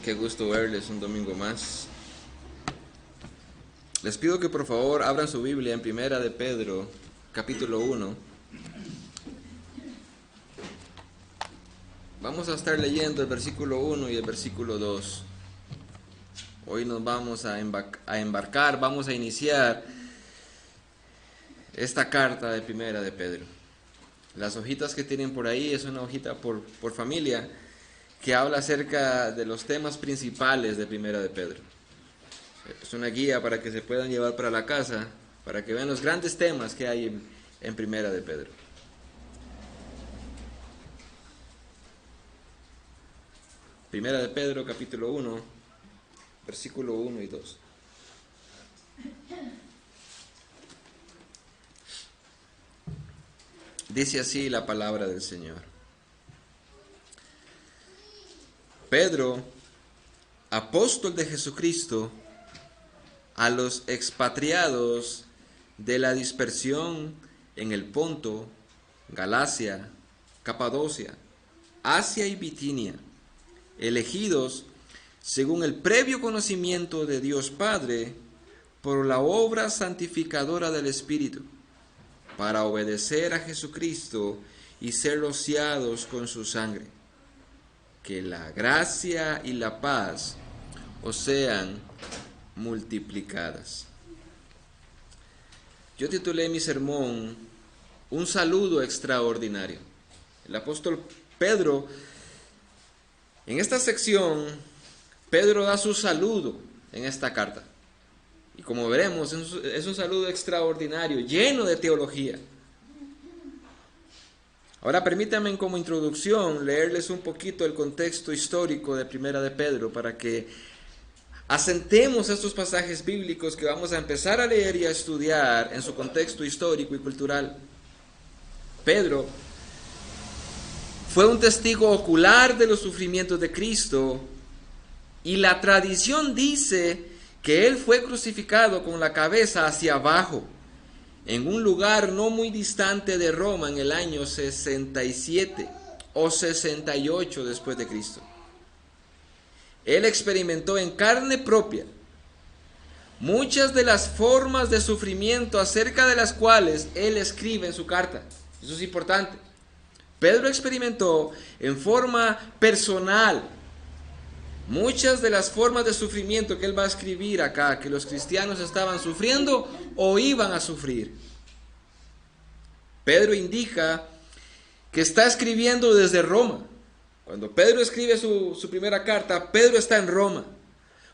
Qué gusto verles un domingo más. Les pido que por favor abran su Biblia en Primera de Pedro, capítulo 1. Vamos a estar leyendo el versículo 1 y el versículo 2. Hoy nos vamos a embarcar, vamos a iniciar esta carta de Primera de Pedro. Las hojitas que tienen por ahí es una hojita por familia que habla acerca de los temas principales de Primera de Pedro. Es una guía para que se puedan llevar para la casa, para que vean los grandes temas que hay en Primera de Pedro. Primera de Pedro, capítulo 1, versículo 1 y 2. Dice así la palabra del Señor. Pedro, apóstol de Jesucristo, a los expatriados de la dispersión en el Ponto, Galacia, Capadocia, Asia y Bitinia, elegidos según el previo conocimiento de Dios Padre, por la obra santificadora del Espíritu, para obedecer a Jesucristo y ser rociados con su sangre. Que la gracia y la paz os sean multiplicadas. Yo titulé mi sermón Un saludo extraordinario. El apóstol Pedro, en esta sección, Pedro da su saludo en esta carta. Y como veremos, es un saludo extraordinario, lleno de teología. Ahora permítanme como introducción leerles un poquito el contexto histórico de Primera de Pedro para que asentemos estos pasajes bíblicos que vamos a empezar a leer y a estudiar en su contexto histórico y cultural. Pedro fue un testigo ocular de los sufrimientos de Cristo y la tradición dice que él fue crucificado con la cabeza hacia abajo en un lugar no muy distante de Roma en el año 67 o 68 después de Cristo. Él experimentó en carne propia muchas de las formas de sufrimiento acerca de las cuales él escribe en su carta. Eso es importante. Pedro experimentó en forma personal muchas de las formas de sufrimiento que él va a escribir acá, que los cristianos estaban sufriendo o iban a sufrir. Pedro indica que está escribiendo desde Roma. Cuando Pedro escribe su primera carta, Pedro está en Roma,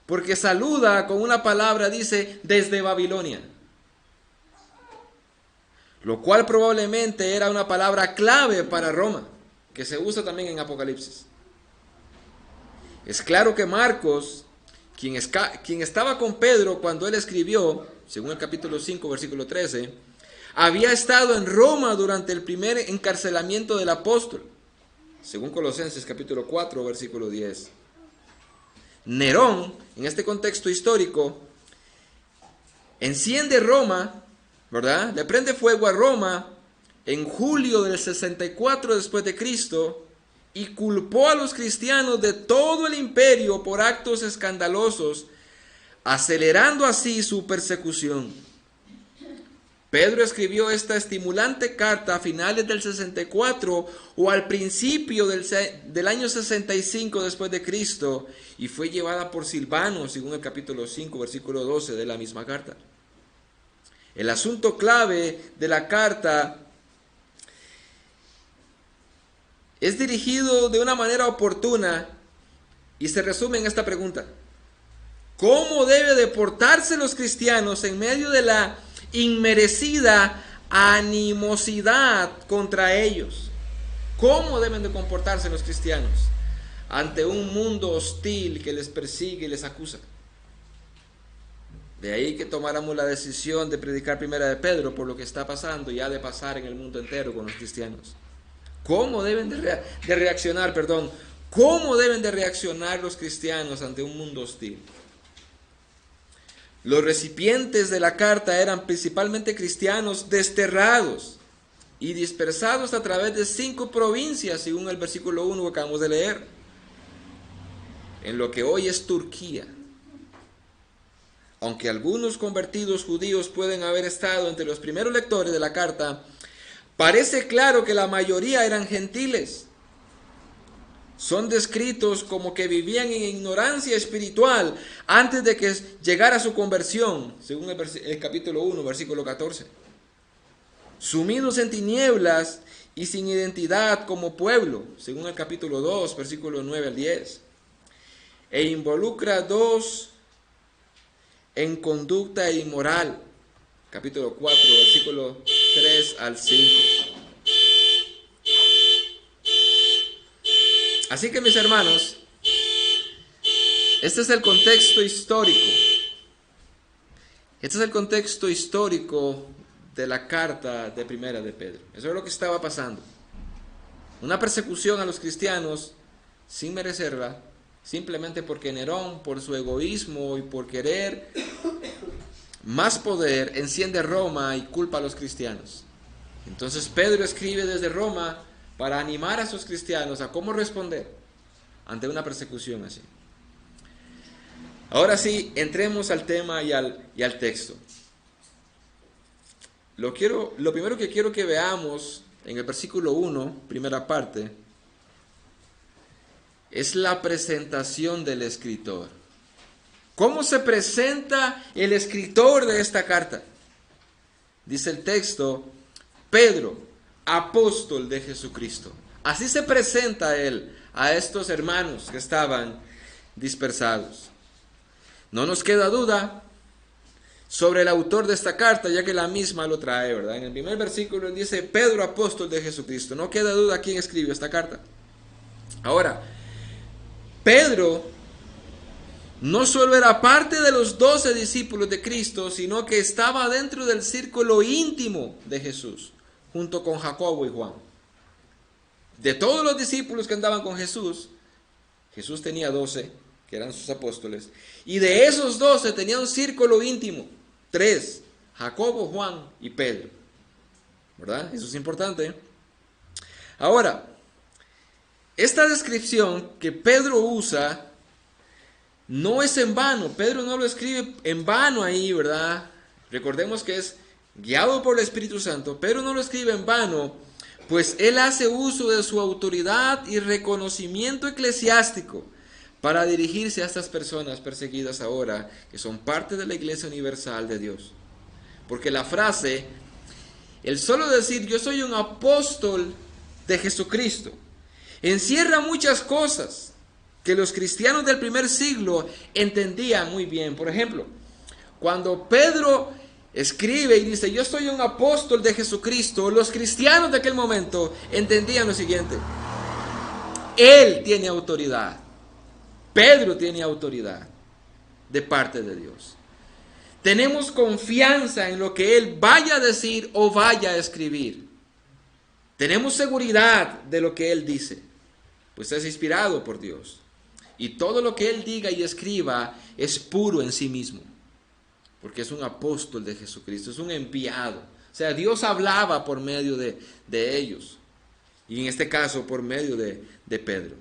porque saluda con una palabra, dice, desde Babilonia, lo cual probablemente era una palabra clave para Roma, que se usa también en Apocalipsis. Es claro que Marcos, quien estaba con Pedro cuando él escribió, según el capítulo 5, versículo 13, había estado en Roma durante el primer encarcelamiento del apóstol, según Colosenses capítulo 4, versículo 10. Nerón, en este contexto histórico, enciende Roma, ¿verdad? Le prende fuego a Roma en julio del 64 después de Cristo, y culpó a los cristianos de todo el imperio por actos escandalosos, acelerando así su persecución. Pedro escribió esta estimulante carta a finales del 64 o al principio del año 65 después de Cristo, y fue llevada por Silvano, según el capítulo 5, versículo 12 de la misma carta. El asunto clave de la carta es dirigido de una manera oportuna y se resume en esta pregunta: ¿cómo debe de portarse los cristianos en medio de la inmerecida animosidad contra ellos? ¿Cómo deben de comportarse los cristianos ante un mundo hostil que les persigue y les acusa? De ahí que tomáramos la decisión de predicar Primera de Pedro por lo que está pasando y ha de pasar en el mundo entero con los cristianos. ¿Cómo deben de reaccionar los cristianos ante un mundo hostil? Los recipientes de la carta eran principalmente cristianos desterrados y dispersados a través de 5 provincias, según el versículo 1 que acabamos de leer. en lo que hoy es Turquía. Aunque algunos convertidos judíos pueden haber estado entre los primeros lectores de la carta, parece claro que la mayoría eran gentiles. Son descritos como que vivían en ignorancia espiritual antes de que llegara su conversión, según el capítulo 1, versículo 14. Sumidos en tinieblas y sin identidad como pueblo, según el capítulo 2, versículo 9 al 10. E involucra dos en conducta inmoral, capítulo 4, versículo 3 al 5. Así que, mis hermanos, este es el contexto histórico. Este es el contexto histórico de la carta de Primera de Pedro. Eso es lo que estaba pasando. Una persecución a los cristianos sin merecerla, simplemente porque Nerón, por su egoísmo y por querer más poder, enciende Roma y culpa a los cristianos. Entonces Pedro escribe desde Roma para animar a sus cristianos a cómo responder ante una persecución así. Ahora sí, entremos al tema y al texto. Lo primero que quiero que veamos en el versículo 1, primera parte, es la presentación del escritor. ¿Cómo se presenta el escritor de esta carta? Dice el texto: Pedro, apóstol de Jesucristo. Así se presenta él a estos hermanos que estaban dispersados. No nos queda duda sobre el autor de esta carta, ya que la misma lo trae, ¿verdad? En el primer versículo dice: Pedro, apóstol de Jesucristo. No queda duda quién escribió esta carta. Ahora, Pedro no solo era parte de los 12 discípulos de Cristo, sino que estaba dentro del círculo íntimo de Jesús, junto con Jacobo y Juan. De todos los discípulos que andaban con Jesús, Jesús tenía 12, que eran sus apóstoles, y de esos 12 tenía un círculo íntimo, 3, Jacobo, Juan y Pedro. ¿Verdad? Eso es importante. Ahora, esta descripción que Pedro usa no es en vano. Pedro no lo escribe en vano ahí, ¿verdad? Recordemos que es guiado por el Espíritu Santo. Pedro no lo escribe en vano, pues él hace uso de su autoridad y reconocimiento eclesiástico para dirigirse a estas personas perseguidas ahora, que son parte de la Iglesia Universal de Dios. Porque la frase, el solo decir yo soy un apóstol de Jesucristo, encierra muchas cosas que los cristianos del primer siglo entendían muy bien. Por ejemplo, cuando Pedro escribe y dice yo soy un apóstol de Jesucristo, los cristianos de aquel momento entendían lo siguiente: él tiene autoridad, Pedro tiene autoridad de parte de Dios. Tenemos confianza en lo que él vaya a decir o vaya a escribir. Tenemos seguridad de lo que él dice, pues es inspirado por Dios. Y todo lo que él diga y escriba es puro en sí mismo, porque es un apóstol de Jesucristo, es un enviado. O sea, Dios hablaba por medio de ellos, y en este caso por medio de Pedro.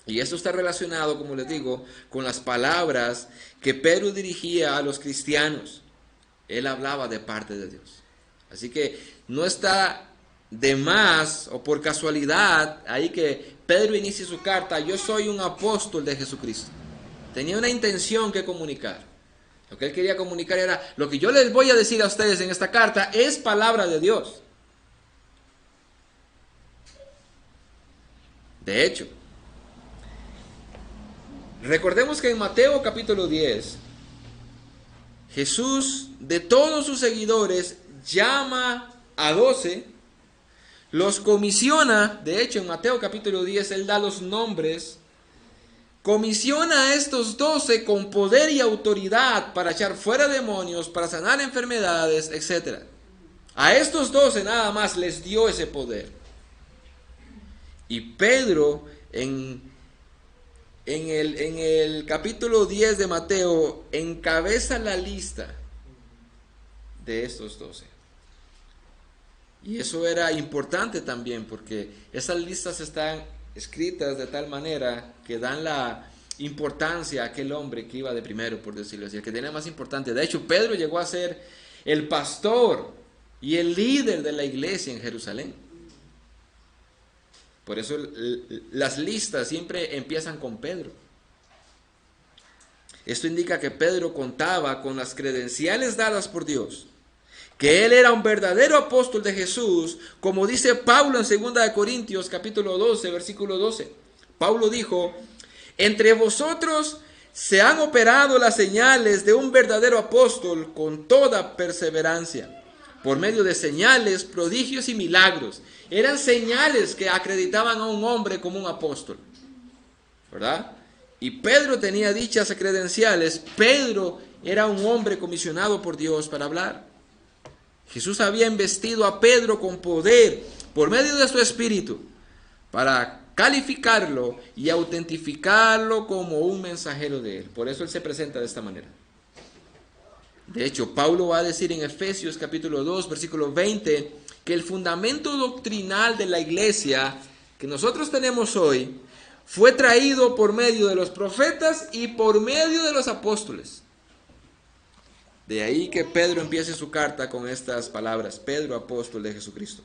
Y esto está relacionado, como les digo, con las palabras que Pedro dirigía a los cristianos. Él hablaba de parte de Dios. Así que no está de más o por casualidad ahí que Pedro inicia su carta: yo soy un apóstol de Jesucristo. Tenía una intención que comunicar. Lo que él quería comunicar era: lo que yo les voy a decir a ustedes en esta carta es palabra de Dios. De hecho, recordemos que en Mateo capítulo 10, Jesús de todos sus seguidores llama a 12, los comisiona. De hecho, en Mateo capítulo 10 él da los nombres, comisiona a estos 12 con poder y autoridad para echar fuera demonios, para sanar enfermedades, etc. A estos 12 nada más les dio ese poder. Y Pedro en el capítulo 10 de Mateo encabeza la lista de estos 12. Y eso era importante también, porque esas listas están escritas de tal manera que dan la importancia a aquel hombre que iba de primero, por decirlo así, el que tenía más importancia. De hecho, Pedro llegó a ser el pastor y el líder de la iglesia en Jerusalén. Por eso las listas siempre empiezan con Pedro. Esto indica que Pedro contaba con las credenciales dadas por Dios, que él era un verdadero apóstol de Jesús, como dice Pablo en 2 Corintios capítulo 12, versículo 12. Pablo dijo: entre vosotros se han operado las señales de un verdadero apóstol con toda perseverancia, por medio de señales, prodigios y milagros. Eran señales que acreditaban a un hombre como un apóstol, ¿verdad? Y Pedro tenía dichas credenciales. Pedro era un hombre comisionado por Dios para hablar. Jesús había investido a Pedro con poder por medio de su Espíritu para calificarlo y autentificarlo como un mensajero de él. Por eso él se presenta de esta manera. De hecho, Pablo va a decir en Efesios capítulo 2, versículo 20, que el fundamento doctrinal de la iglesia que nosotros tenemos hoy fue traído por medio de los profetas y por medio de los apóstoles. De ahí que Pedro empiece su carta con estas palabras: Pedro, apóstol de Jesucristo.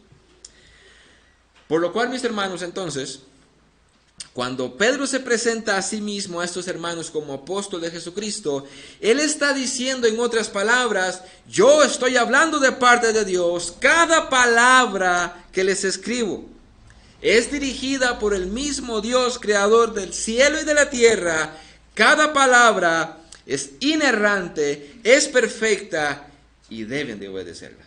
Por lo cual, mis hermanos, entonces, cuando Pedro se presenta a sí mismo a estos hermanos como apóstol de Jesucristo, él está diciendo, en otras palabras: yo estoy hablando de parte de Dios. Cada palabra que les escribo es dirigida por el mismo Dios, creador del cielo y de la tierra. Cada palabra es inerrante, es perfecta y deben de obedecerla.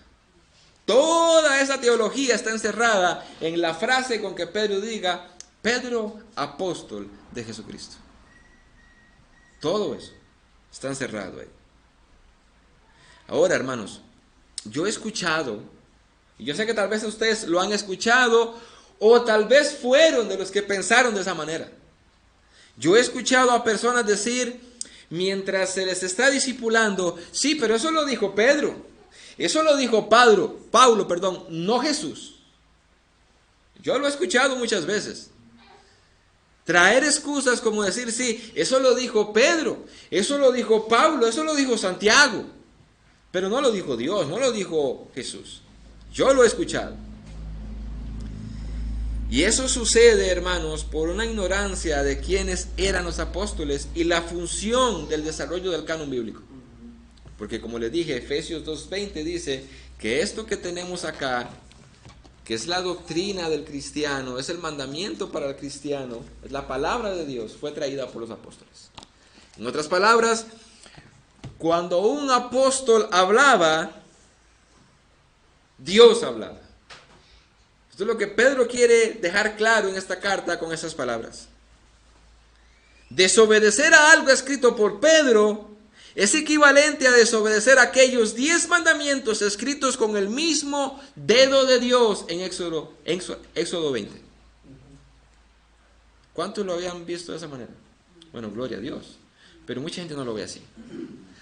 Toda esa teología está encerrada en la frase con que Pedro diga: Pedro, apóstol de Jesucristo. Todo eso está encerrado ahí. Ahora, hermanos, yo he escuchado, y yo sé que tal vez ustedes lo han escuchado, o tal vez fueron de los que pensaron de esa manera. Yo he escuchado a personas decir, mientras se les está discipulando: sí, pero eso lo dijo Pedro, eso lo dijo Paulo, no Jesús. Yo lo he escuchado muchas veces. Traer excusas como decir: sí, eso lo dijo Pedro, eso lo dijo Pablo, eso lo dijo Santiago, pero no lo dijo Dios, no lo dijo Jesús. Yo lo he escuchado. Y eso sucede, hermanos, por una ignorancia de quiénes eran los apóstoles y la función del desarrollo del canon bíblico. Porque, como les dije, Efesios 2:20 dice que esto que tenemos acá, que es la doctrina del cristiano, es el mandamiento para el cristiano, es la palabra de Dios, fue traída por los apóstoles. En otras palabras, cuando un apóstol hablaba, Dios hablaba. Esto es lo que Pedro quiere dejar claro en esta carta con esas palabras. Desobedecer a algo escrito por Pedro es equivalente a desobedecer aquellos 10 mandamientos escritos con el mismo dedo de Dios en Éxodo 20. ¿Cuántos lo habían visto de esa manera? Bueno, gloria a Dios. Pero mucha gente no lo ve así.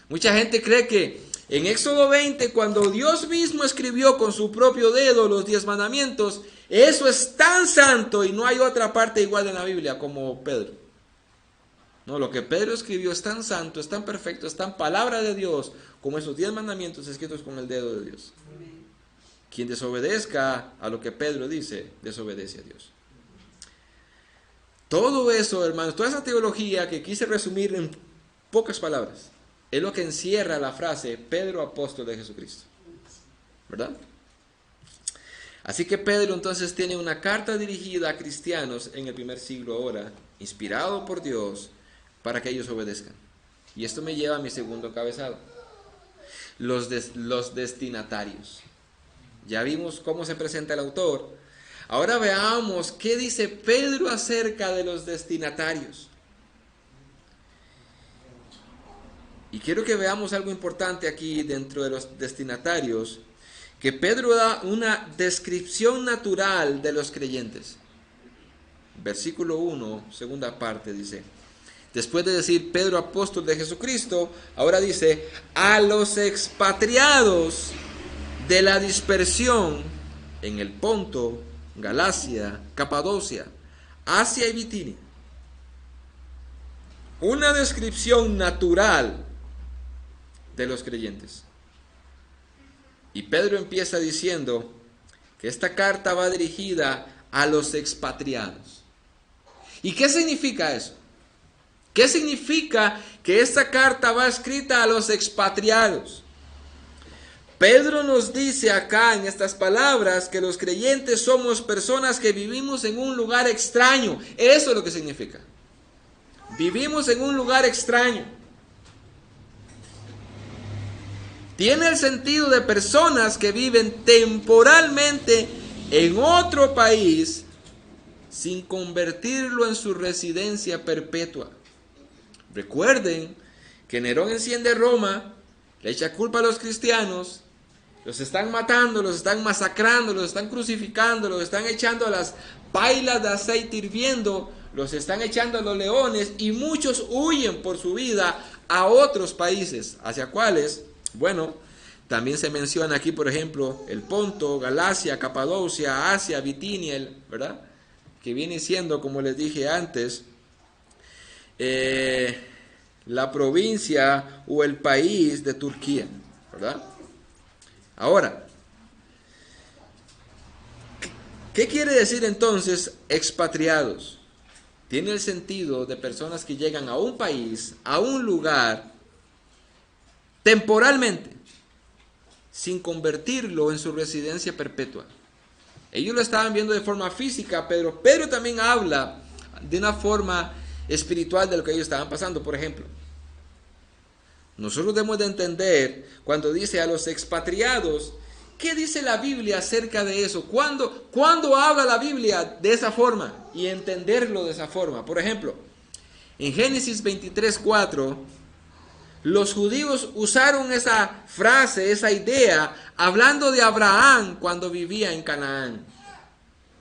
Mucha gente cree que en Éxodo 20, cuando Dios mismo escribió con su propio dedo los 10 mandamientos, eso es tan santo y no hay otra parte igual en la Biblia como Pedro. No, lo que Pedro escribió es tan santo, es tan perfecto, es tan palabra de Dios, como esos 10 mandamientos escritos con el dedo de Dios. Quien desobedezca a lo que Pedro dice, desobedece a Dios. Todo eso, hermanos, toda esa teología que quise resumir en pocas palabras, es lo que encierra la frase Pedro, apóstol de Jesucristo. ¿Verdad? Así que Pedro entonces tiene una carta dirigida a cristianos en el primer siglo ahora, inspirado por Dios, para que ellos obedezcan. Y esto me lleva a mi segundo cabezado. Los destinatarios. Ya vimos cómo se presenta el autor. Ahora veamos qué dice Pedro acerca de los destinatarios. Y quiero que veamos algo importante aquí dentro de los destinatarios, que Pedro da una descripción natural de los creyentes. Versículo 1, segunda parte, dice: después de decir Pedro, apóstol de Jesucristo, ahora dice: a los expatriados de la dispersión en el Ponto, Galacia, Capadocia, Asia y Bitinia. una descripción natural de los creyentes. Y Pedro empieza diciendo que esta carta va dirigida a los expatriados. ¿Y qué significa eso? ¿Qué significa que esta carta va escrita a los expatriados? Pedro nos dice acá en estas palabras que los creyentes somos personas que vivimos en un lugar extraño. Eso es lo que significa. Vivimos en un lugar extraño. Tiene el sentido de personas que viven temporalmente en otro país sin convertirlo en su residencia perpetua. Recuerden que Nerón enciende Roma, le echa culpa a los cristianos, los están matando, los están masacrando, los están crucificando, los están echando a las pailas de aceite hirviendo, los están echando a los leones, y muchos huyen por su vida a otros países, hacia cuáles, bueno, también se menciona aquí, por ejemplo, el Ponto, Galacia, Capadocia, Asia, Bitinia, ¿verdad? Que viene siendo, como les dije antes, la provincia o el país de Turquía, ¿verdad? Ahora, ¿qué quiere decir entonces expatriados? Tiene el sentido de personas que llegan a un país, a un lugar, temporalmente, sin convertirlo en su residencia perpetua. Ellos lo estaban viendo de forma física, pero Pedro también habla de una forma espiritual de lo que ellos estaban pasando. Por ejemplo, nosotros debemos de entender cuando dice a los expatriados, ¿qué dice la Biblia acerca de eso? ¿Cuándo habla la Biblia de esa forma? Y entenderlo de esa forma. Por ejemplo, en Génesis 23:4, los judíos usaron esa frase, esa idea, hablando de Abraham cuando vivía en Canaán.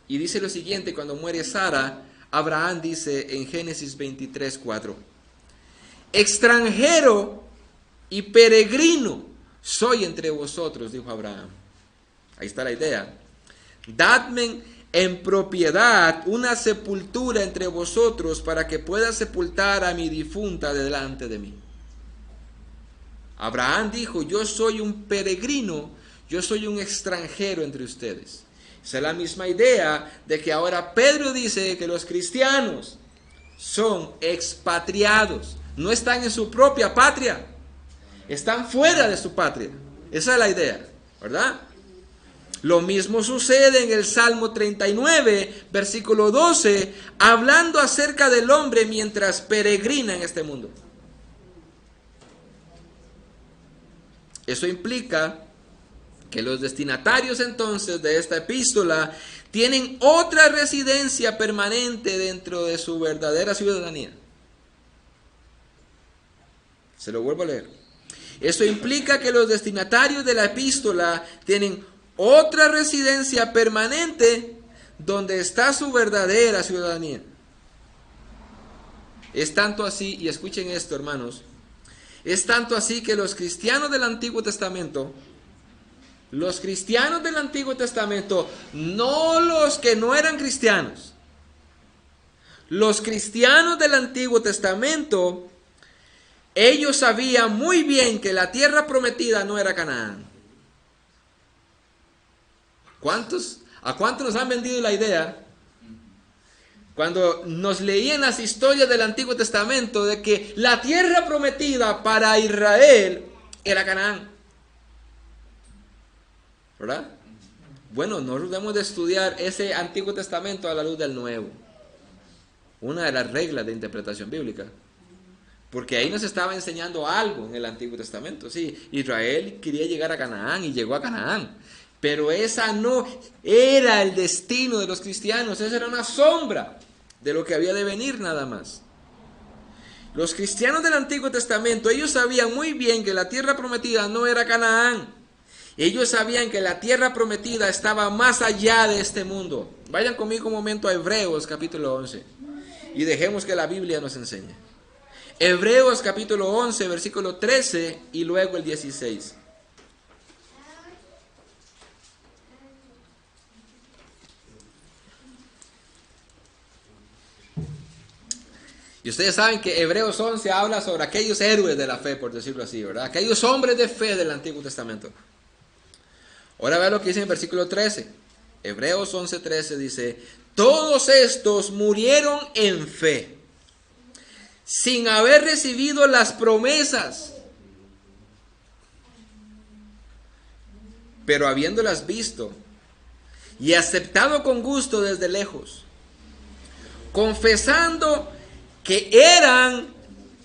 Y dice lo siguiente, cuando muere Sara, Abraham dice en Génesis 23:4, extranjero y peregrino soy entre vosotros, dijo Abraham. Ahí está la idea. Dadme en propiedad una sepultura entre vosotros para que pueda sepultar a mi difunta delante de mí. Abraham dijo, yo soy un peregrino, yo soy un extranjero entre ustedes. Esa es la misma idea de que ahora Pedro dice que los cristianos son expatriados, no están en su propia patria, están fuera de su patria. Esa es la idea, ¿verdad? Lo mismo sucede en el Salmo 39, versículo 12, hablando acerca del hombre mientras peregrina en este mundo. Eso implica que los destinatarios entonces de esta epístola tienen otra residencia permanente dentro de su verdadera ciudadanía. Se lo vuelvo a leer. Eso implica que los destinatarios de la epístola tienen otra residencia permanente donde está su verdadera ciudadanía. Es tanto así, y escuchen esto, hermanos, es tanto así que los cristianos del Antiguo Testamento, no los que no eran cristianos, los cristianos del Antiguo Testamento, ellos sabían muy bien que la tierra prometida no era Canaán. ¿A cuántos nos han vendido la idea cuando nos leían las historias del Antiguo Testamento de que la tierra prometida para Israel era Canaán? ¿Verdad? Bueno, nosotros debemos de estudiar ese Antiguo Testamento a la luz del Nuevo. Una de las reglas de interpretación bíblica. Porque ahí nos estaba enseñando algo en el Antiguo Testamento. Sí, Israel quería llegar a Canaán y llegó a Canaán. Pero esa no era el destino de los cristianos. Esa era una sombra de lo que había de venir nada más. Los cristianos del Antiguo Testamento, ellos sabían muy bien que la tierra prometida no era Canaán. Ellos sabían que la tierra prometida estaba más allá de este mundo. Vayan conmigo un momento a Hebreos capítulo 11 y dejemos que la Biblia nos enseñe. Hebreos capítulo 11, versículo 13 y luego el 16. Y ustedes saben que Hebreos 11 habla sobre aquellos héroes de la fe, por decirlo así, ¿verdad? Aquellos hombres de fe del Antiguo Testamento. Ahora vean lo que dice en el versículo 13. Hebreos 11:13 dice: todos estos murieron en fe, sin haber recibido las promesas, pero habiéndolas visto y aceptado con gusto desde lejos, confesando que eran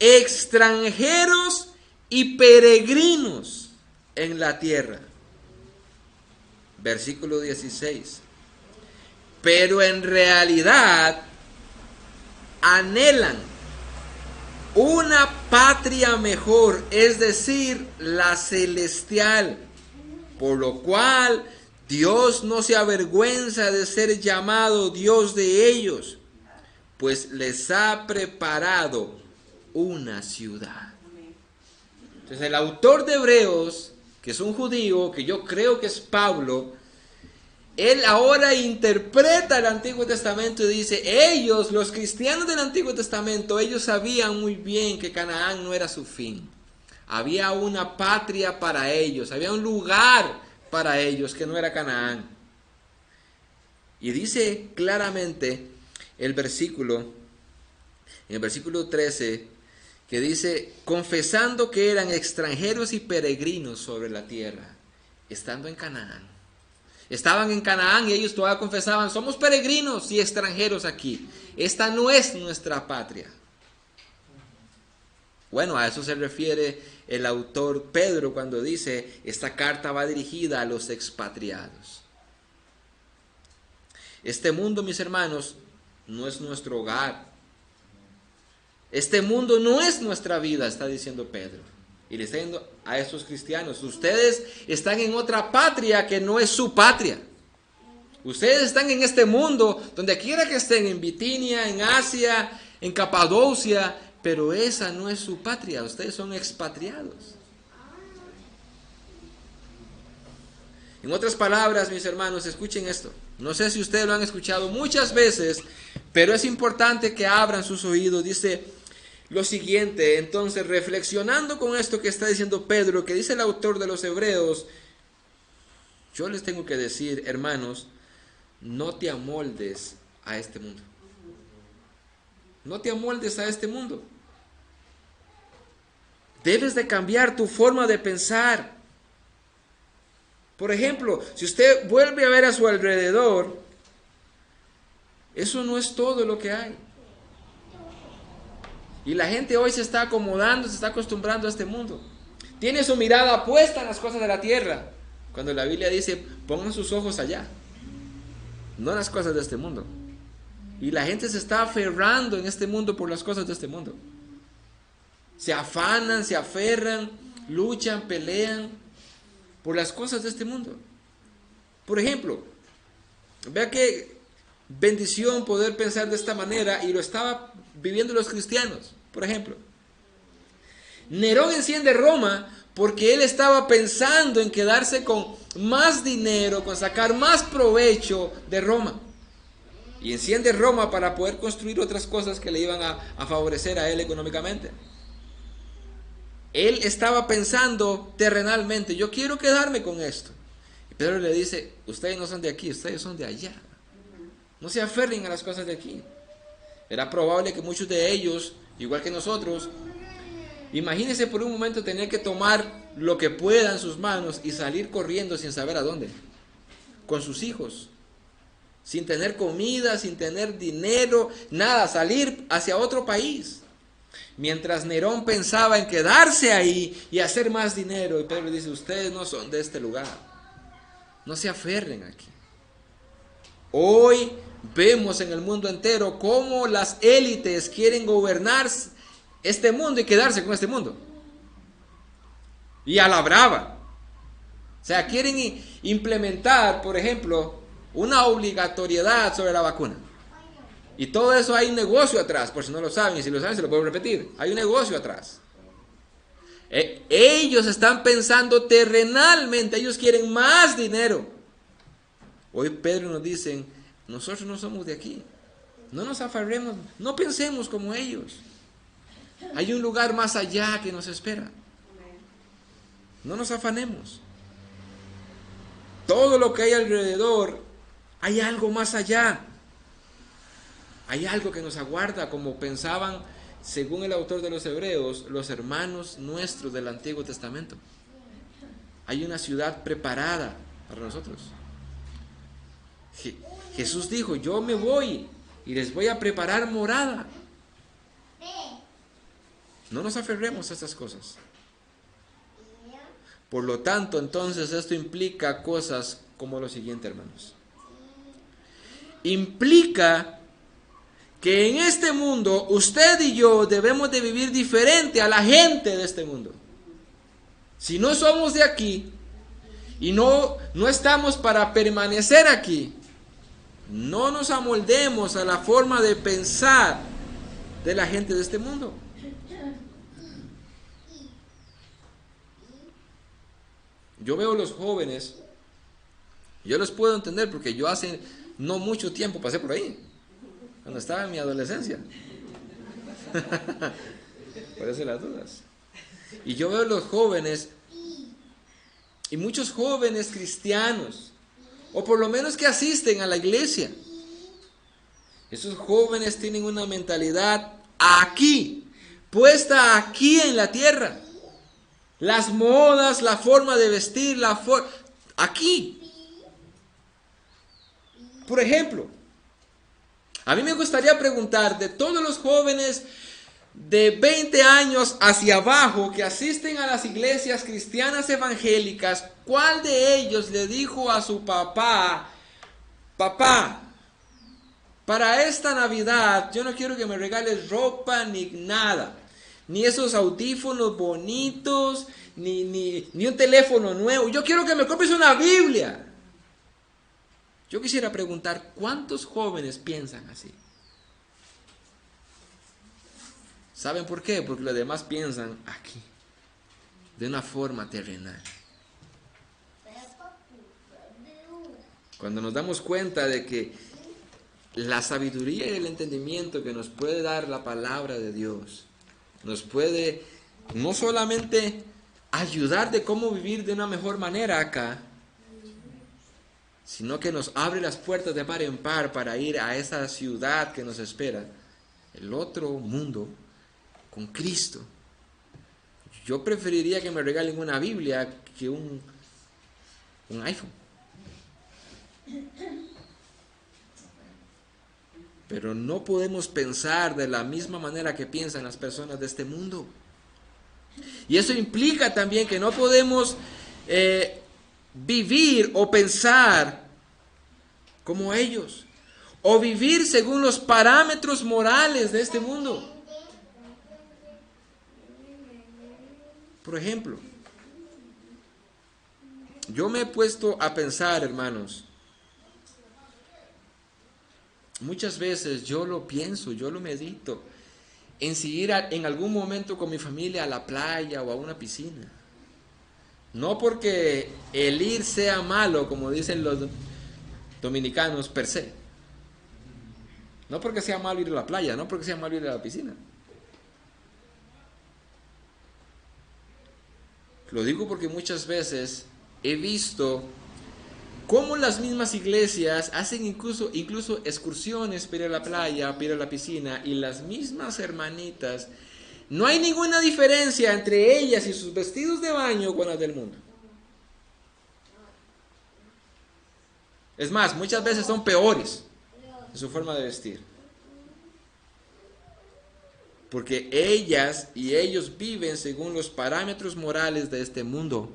extranjeros y peregrinos en la tierra. Versículo 16. Pero en realidad anhelan una patria mejor, es decir, la celestial, por lo cual Dios no se avergüenza de ser llamado Dios de ellos, pues les ha preparado una ciudad. Entonces el autor de Hebreos, que es un judío, que yo creo que es Pablo, él ahora interpreta el Antiguo Testamento y dice, ellos, los cristianos del Antiguo Testamento, ellos sabían muy bien que Canaán no era su fin. Había una patria para ellos, había un lugar para ellos que no era Canaán. Y dice claramente en el versículo 13, que dice, confesando que eran extranjeros y peregrinos sobre la tierra, estando en Canaán. Estaban en Canaán y ellos todavía confesaban, somos peregrinos y extranjeros aquí. Esta no es nuestra patria. Bueno, a eso se refiere el autor Pedro cuando dice, esta carta va dirigida a los expatriados. Este mundo, mis hermanos, no es nuestro hogar. Este mundo no es nuestra vida, está diciendo Pedro. Y le está diciendo a estos cristianos, ustedes están en otra patria que no es su patria. Ustedes están en este mundo, donde quiera que estén, en Bitinia, en Asia, en Capadocia, pero esa no es su patria, ustedes son expatriados. En otras palabras, mis hermanos, escuchen esto. No sé si ustedes lo han escuchado muchas veces, pero es importante que abran sus oídos. Dice lo siguiente, entonces, reflexionando con esto que está diciendo Pedro, que dice el autor de los Hebreos, yo les tengo que decir, hermanos, no te amoldes a este mundo. No te amoldes a este mundo. Debes de cambiar tu forma de pensar. Por ejemplo, si usted vuelve a ver a su alrededor, eso no es todo lo que hay. Y la gente hoy se está acomodando, se está acostumbrando a este mundo. Tiene su mirada puesta en las cosas de la tierra. Cuando la Biblia dice, pongan sus ojos allá, no en las cosas de este mundo. Y la gente se está aferrando en este mundo por las cosas de este mundo. Se afanan, se aferran, luchan, pelean por las cosas de este mundo. Por ejemplo, vea qué bendición poder pensar de esta manera, y lo estaba viviendo los cristianos. Por ejemplo, Nerón enciende Roma porque él estaba pensando en quedarse con más dinero, con sacar más provecho de Roma. Y enciende Roma para poder construir otras cosas que le iban a favorecer a él económicamente. Él estaba pensando terrenalmente, yo quiero quedarme con esto. Y Pedro le dice, ustedes no son de aquí, ustedes son de allá. No se aferren a las cosas de aquí. Era probable que muchos de ellos, igual que nosotros, imagínense por un momento tener que tomar lo que pueda en sus manos y salir corriendo sin saber a dónde. Con sus hijos. Sin tener comida, sin tener dinero, nada, salir hacia otro país. Mientras Nerón pensaba en quedarse ahí y hacer más dinero, y Pedro le dice, ustedes no son de este lugar. No se aferren aquí. Hoy vemos en el mundo entero cómo las élites quieren gobernar este mundo y quedarse con este mundo. Y a la brava. O sea, quieren implementar, por ejemplo, una obligatoriedad sobre la vacuna. Y todo eso hay un negocio atrás, por si no lo saben, y si lo saben se lo puedo repetir. Hay un negocio atrás. Ellos están pensando terrenalmente, ellos quieren más dinero. Hoy Pedro nos dice, nosotros no somos de aquí. No nos aferremos, no pensemos como ellos. Hay un lugar más allá que nos espera. No nos afanemos. Todo lo que hay alrededor, hay algo más allá. Hay algo que nos aguarda, como pensaban, según el autor de los Hebreos, los hermanos nuestros del Antiguo Testamento. Hay una ciudad preparada para nosotros. Jesús dijo, yo me voy y les voy a preparar morada. No nos aferremos a estas cosas. Por lo tanto, entonces, esto implica cosas como lo siguiente, hermanos. Implica que en este mundo, usted y yo debemos de vivir diferente a la gente de este mundo. Si no somos de aquí y no estamos para permanecer aquí, no nos amoldemos a la forma de pensar de la gente de este mundo. Yo veo los jóvenes, yo los puedo entender porque yo hace no mucho tiempo pasé por ahí, cuando estaba en mi adolescencia. Por eso las dudas. Y yo veo los jóvenes, y muchos jóvenes cristianos, o por lo menos que asisten a la iglesia. Esos jóvenes tienen una mentalidad aquí, puesta aquí en la tierra. Las modas, la forma de vestir, aquí. Por ejemplo, a mí me gustaría preguntar de todos los jóvenes de 20 años hacia abajo que asisten a las iglesias cristianas evangélicas, ¿cuál de ellos le dijo a su papá, papá, para esta Navidad yo no quiero que me regales ropa ni nada, ni esos audífonos bonitos, ni un teléfono nuevo, yo quiero que me compres una Biblia? Yo quisiera preguntar, ¿cuántos jóvenes piensan así? ¿Saben por qué? Porque los demás piensan aquí, de una forma terrenal. Cuando nos damos cuenta de que la sabiduría y el entendimiento que nos puede dar la palabra de Dios, nos puede no solamente ayudar de cómo vivir de una mejor manera acá, sino que nos abre las puertas de par en par para ir a esa ciudad que nos espera, el otro mundo, con Cristo. Yo preferiría que me regalen una Biblia que un iPhone. Pero no podemos pensar de la misma manera que piensan las personas de este mundo. Y eso implica también que no podemos vivir o pensar como ellos, o vivir según los parámetros morales de este mundo. Por ejemplo, yo me he puesto a pensar, hermanos, muchas veces yo lo pienso, yo lo medito, en si ir en algún momento con mi familia a la playa o a una piscina. No porque el ir sea malo, como dicen los dominicanos per se. No porque sea malo ir a la playa, no porque sea malo ir a la piscina. Lo digo porque muchas veces he visto cómo las mismas iglesias hacen incluso excursiones para ir a la playa, para ir a la piscina, y las mismas hermanitas, no hay ninguna diferencia entre ellas y sus vestidos de baño con las del mundo. Es más, muchas veces son peores en su forma de vestir. Porque ellas y ellos viven según los parámetros morales de este mundo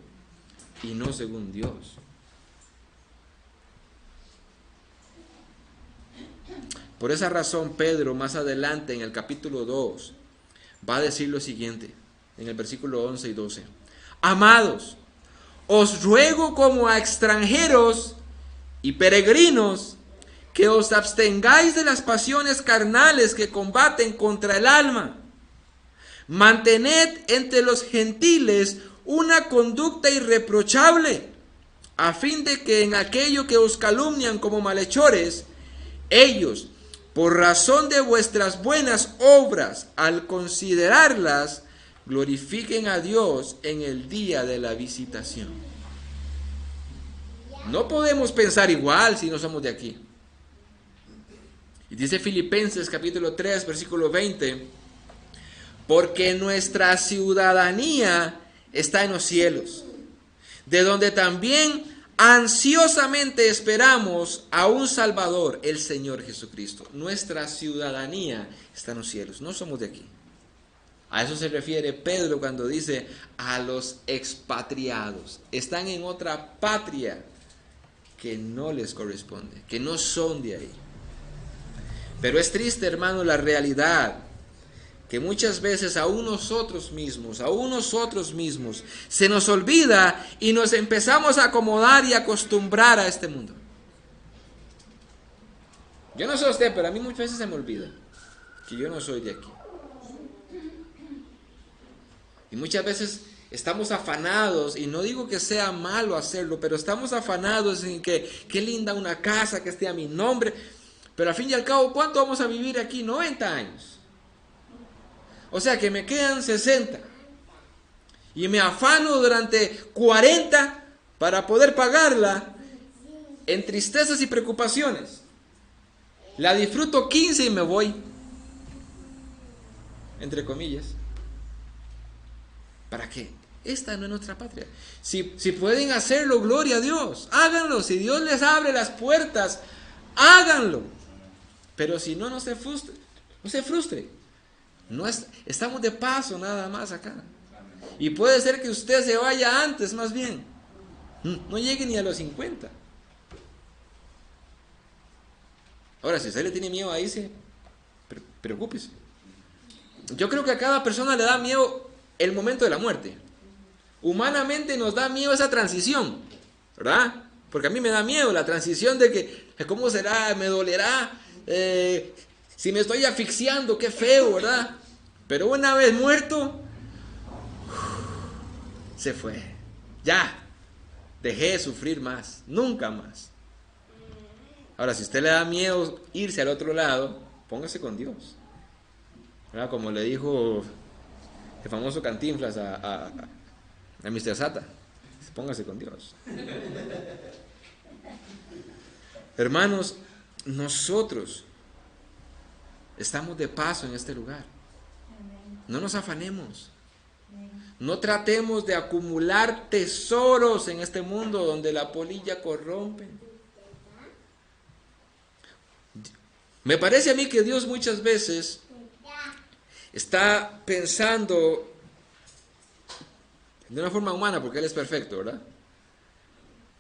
y no según Dios. Por esa razón, Pedro más adelante en el capítulo 2 va a decir lo siguiente, en el versículo 11 y 12. Amados, os ruego como a extranjeros y peregrinos que os abstengáis de las pasiones carnales que combaten contra el alma. Mantened entre los gentiles una conducta irreprochable, a fin de que en aquello que os calumnian como malhechores, ellos, por razón de vuestras buenas obras, al considerarlas, glorifiquen a Dios en el día de la visitación. No podemos pensar igual si no somos de aquí. Y dice Filipenses capítulo 3, versículo 20, porque nuestra ciudadanía está en los cielos, de donde también ansiosamente esperamos a un Salvador, el Señor Jesucristo. Nuestra ciudadanía está en los cielos, no somos de aquí. A eso se refiere Pedro cuando dice a los expatriados. Están en otra patria que no les corresponde, que no son de ahí. Pero es triste, hermano, la realidad que muchas veces aún nosotros mismos, se nos olvida y nos empezamos a acomodar y acostumbrar a este mundo. Yo no sé usted, pero a mí muchas veces se me olvida que yo no soy de aquí. Y muchas veces estamos afanados, y no digo que sea malo hacerlo, pero estamos afanados en que qué linda una casa que esté a mi nombre, pero al fin y al cabo, ¿cuánto vamos a vivir aquí? 90 años. O sea que me quedan 60 y me afano durante 40 para poder pagarla en tristezas y preocupaciones. La disfruto 15 y me voy, entre comillas. ¿Para qué? Esta no es nuestra patria. Si pueden hacerlo, gloria a Dios, háganlo. Si Dios les abre las puertas, háganlo. Pero si no, no se frustre. Estamos de paso nada más acá. Y puede ser que usted se vaya antes, más bien. No llegue ni a los 50. Ahora, si usted le tiene miedo a irse, preocúpese. Yo creo que a cada persona le da miedo el momento de la muerte. Humanamente nos da miedo esa transición, ¿verdad? Porque a mí me da miedo la transición de que, ¿cómo será? ¿Me dolerá? Si me estoy asfixiando, qué feo, ¿verdad? Pero una vez muerto, se fue. Ya, dejé de sufrir más, nunca más. Ahora, si a usted le da miedo irse al otro lado, póngase con Dios, ¿verdad? Como le dijo el famoso Cantinflas a Mr. Sata, póngase con Dios. Hermanos, nosotros estamos de paso en este lugar. No nos afanemos. No tratemos de acumular tesoros en este mundo donde la polilla corrompe. Me parece a mí que Dios muchas veces está pensando de una forma humana, porque Él es perfecto, ¿verdad?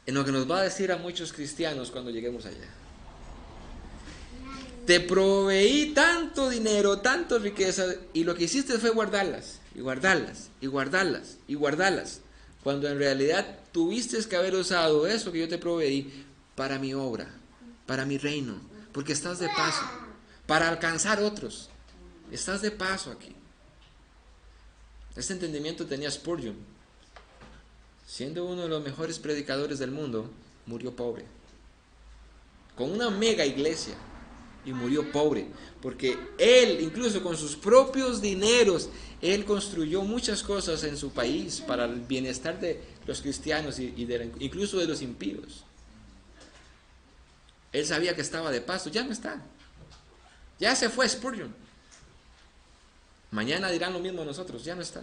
En lo que nos va a decir a muchos cristianos cuando lleguemos allá. Te proveí tanto dinero, tanta riqueza, y lo que hiciste fue guardarlas, y guardarlas, y guardarlas, y guardarlas, cuando en realidad tuviste que haber usado eso que yo te proveí para mi obra, para mi reino, porque estás de paso, para alcanzar otros. Estás de paso aquí. Este entendimiento tenía Spurgeon. Siendo uno de los mejores predicadores del mundo, murió pobre. Con una mega iglesia. Y murió pobre. Porque él, incluso con sus propios dineros, él construyó muchas cosas en su país para el bienestar de los cristianos y incluso de los impíos. Él sabía que estaba de paso. Ya no está. Ya se fue Spurgeon. Mañana dirán lo mismo a nosotros. Ya no está.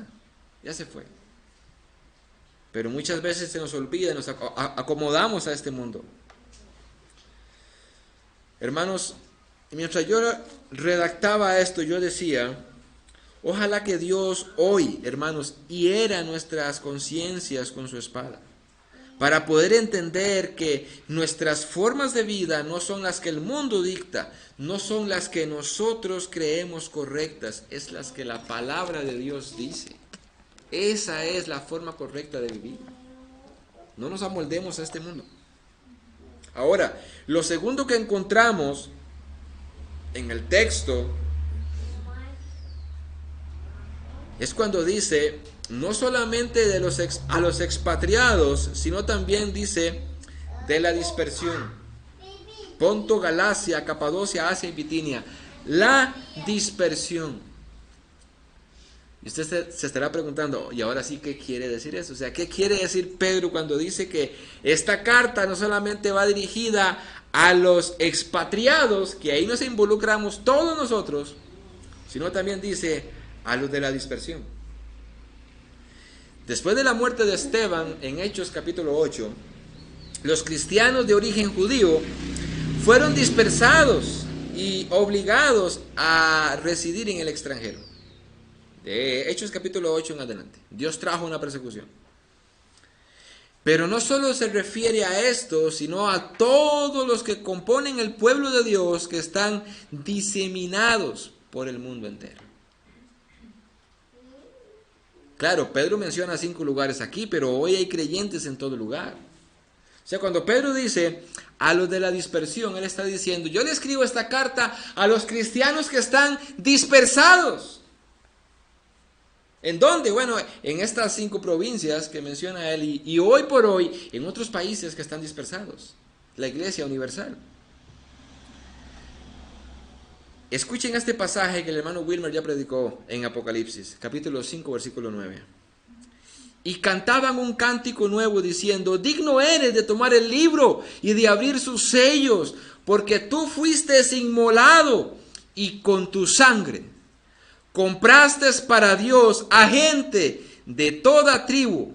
Ya se fue. Pero muchas veces se nos olvida, nos acomodamos a este mundo. Hermanos, mientras yo redactaba esto, yo decía, ojalá que Dios hoy, hermanos, hiera nuestras conciencias con su espada, para poder entender que nuestras formas de vida no son las que el mundo dicta, no son las que nosotros creemos correctas, es las que la palabra de Dios dice. Esa es la forma correcta de vivir. No nos amoldemos a este mundo. Ahora, lo segundo que encontramos en el texto es cuando dice, no solamente a los expatriados, sino también dice de la dispersión. Ponto, Galacia, Capadocia, Asia y Bitinia. La dispersión. Y usted se estará preguntando, ¿y ahora sí qué quiere decir eso? O sea, ¿qué quiere decir Pedro cuando dice que esta carta no solamente va dirigida a los expatriados, que ahí nos involucramos todos nosotros, sino también dice a los de la dispersión? Después de la muerte de Esteban, en Hechos capítulo 8, los cristianos de origen judío fueron dispersados y obligados a residir en el extranjero. De Hechos capítulo 8 en adelante, Dios trajo una persecución. Pero no solo se refiere a esto, sino a todos los que componen el pueblo de Dios, que están diseminados por el mundo entero. Claro, Pedro menciona 5 lugares aquí, pero hoy hay creyentes en todo lugar. O sea, cuando Pedro dice a los de la dispersión, él está diciendo, yo le escribo esta carta a los cristianos que están dispersados. ¿En dónde? Bueno, en estas 5 provincias que menciona él y hoy por hoy en otros países que están dispersados. La Iglesia Universal. Escuchen este pasaje que el hermano Wilmer ya predicó en Apocalipsis, capítulo 5, versículo 9. Y cantaban un cántico nuevo diciendo, digno eres de tomar el libro y de abrir sus sellos, porque tú fuiste inmolado y con tu sangre compraste para Dios a gente de toda tribu,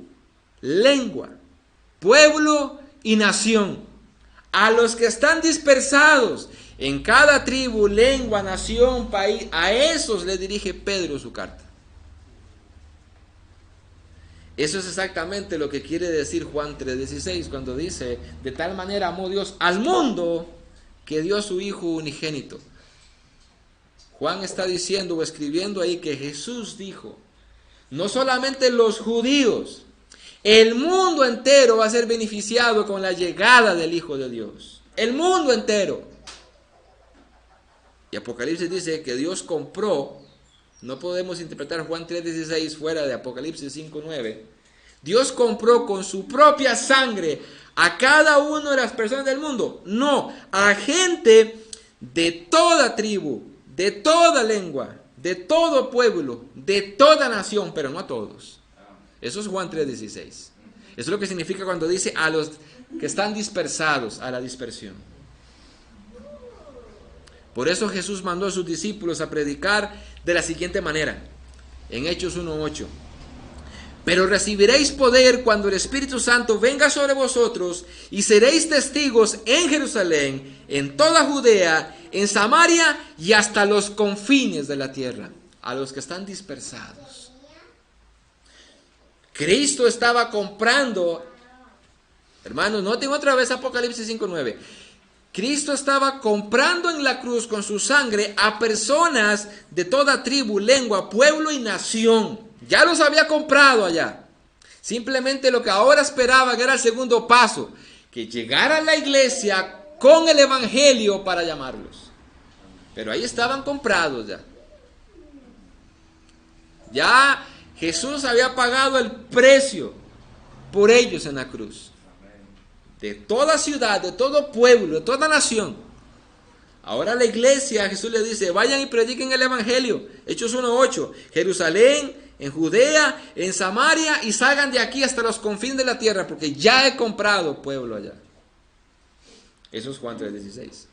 lengua, pueblo y nación. A los que están dispersados en cada tribu, lengua, nación, país, a esos le dirige Pedro su carta. Eso es exactamente lo que quiere decir Juan 3:16 cuando dice, de tal manera amó Dios al mundo que dio a su Hijo unigénito. Juan está diciendo o escribiendo ahí que Jesús dijo, no solamente los judíos, el mundo entero va a ser beneficiado con la llegada del Hijo de Dios. El mundo entero. Y Apocalipsis dice que Dios compró, no podemos interpretar Juan 3:16 fuera de Apocalipsis 5:9. Dios compró con su propia sangre a cada una de las personas del mundo. No, a gente de toda tribu, de toda lengua, de todo pueblo, de toda nación, pero no a todos. Eso es Juan 3:16. Eso es lo que significa cuando dice a los que están dispersados, a la dispersión. Por eso Jesús mandó a sus discípulos a predicar de la siguiente manera, en Hechos 1:8. Pero recibiréis poder cuando el Espíritu Santo venga sobre vosotros y seréis testigos en Jerusalén, en toda Judea, en Samaria y hasta los confines de la tierra, a los que están dispersados. Cristo estaba comprando, hermanos, noten otra vez Apocalipsis 5:9. Cristo estaba comprando en la cruz con su sangre a personas de toda tribu, lengua, pueblo y nación. Ya los había comprado allá. Simplemente lo que ahora esperaban era el segundo paso, que llegara la iglesia con el evangelio para llamarlos. Pero ahí estaban comprados ya. Ya Jesús había pagado el precio por ellos en la cruz. De toda ciudad, de todo pueblo, de toda nación. Ahora la iglesia, Jesús le dice, vayan y prediquen el evangelio. Hechos 1:8, Jerusalén, en Judea, en Samaria, y salgan de aquí hasta los confines de la tierra, porque ya he comprado pueblo allá. Eso es Juan 3:16.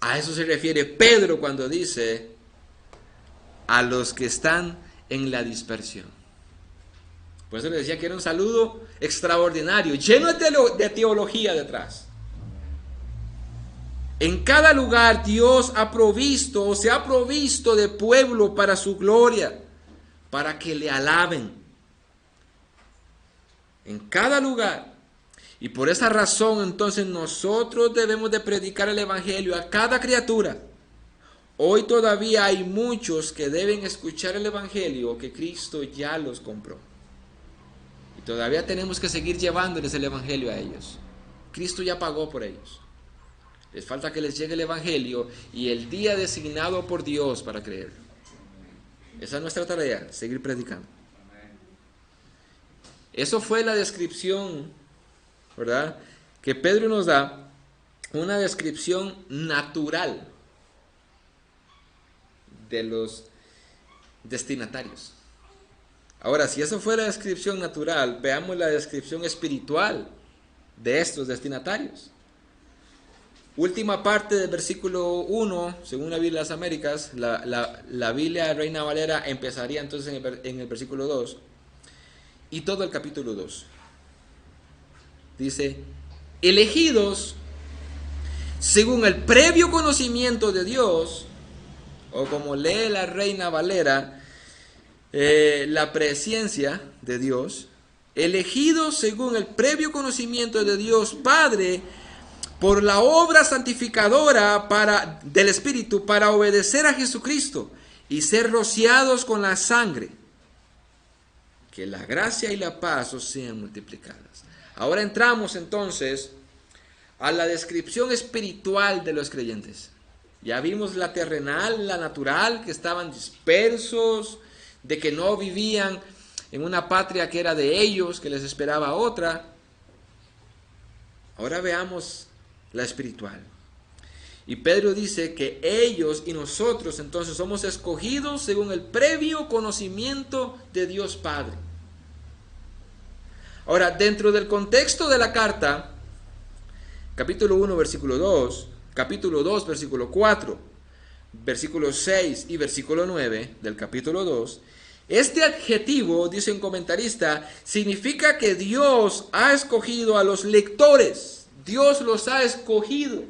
A eso se refiere Pedro cuando dice a los que están en la dispersión. Por eso le decía que era un saludo extraordinario, lleno de teología detrás. En cada lugar Dios ha provisto o se ha provisto de pueblo para su gloria, para que le alaben. En cada lugar. Y por esa razón entonces nosotros debemos de predicar el evangelio a cada criatura. Hoy todavía hay muchos que deben escuchar el evangelio que Cristo ya los compró. Y todavía tenemos que seguir llevándoles el evangelio a ellos. Cristo ya pagó por ellos. Les falta que les llegue el evangelio y el día designado por Dios para creer. Esa es nuestra tarea, seguir predicando. Eso fue la descripción, ¿verdad?, que Pedro nos da una descripción natural de los destinatarios. Ahora, si eso fue la descripción natural, veamos la descripción espiritual de estos destinatarios. Última parte del versículo 1, según la Biblia de las Américas, la Biblia Reina Valera empezaría entonces en el versículo 2, y todo el capítulo 2. Dice, elegidos según el previo conocimiento de Dios, o como lee la Reina Valera, la presciencia de Dios, elegidos según el previo conocimiento de Dios Padre, por la obra santificadora del Espíritu, para obedecer a Jesucristo y ser rociados con la sangre. Que la gracia y la paz os sean multiplicadas. Ahora entramos entonces a la descripción espiritual de los creyentes. Ya vimos la terrenal, la natural, que estaban dispersos, de que no vivían en una patria que era de ellos, que les esperaba otra. Ahora veamos la espiritual. Y Pedro dice que ellos y nosotros entonces somos escogidos según el previo conocimiento de Dios Padre. Ahora, dentro del contexto de la carta, capítulo 1, versículo 2, capítulo 2, versículo 4, versículo 6 y versículo 9 del capítulo 2, este adjetivo, dice un comentarista, significa que Dios ha escogido a los lectores. Dios los ha escogido.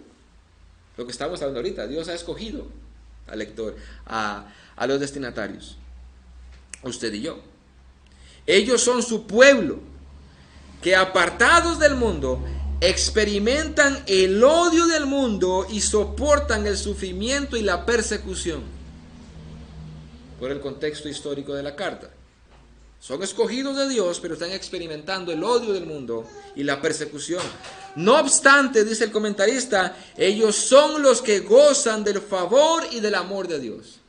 Lo que estamos hablando ahorita, Dios ha escogido al lector, a los destinatarios. Usted y yo. Ellos son su pueblo, que apartados del mundo, experimentan el odio del mundo y soportan el sufrimiento y la persecución. Por el contexto histórico de la carta. Son escogidos de Dios, pero están experimentando el odio del mundo y la persecución. No obstante, dice el comentarista, ellos son los que gozan del favor y del amor de Dios.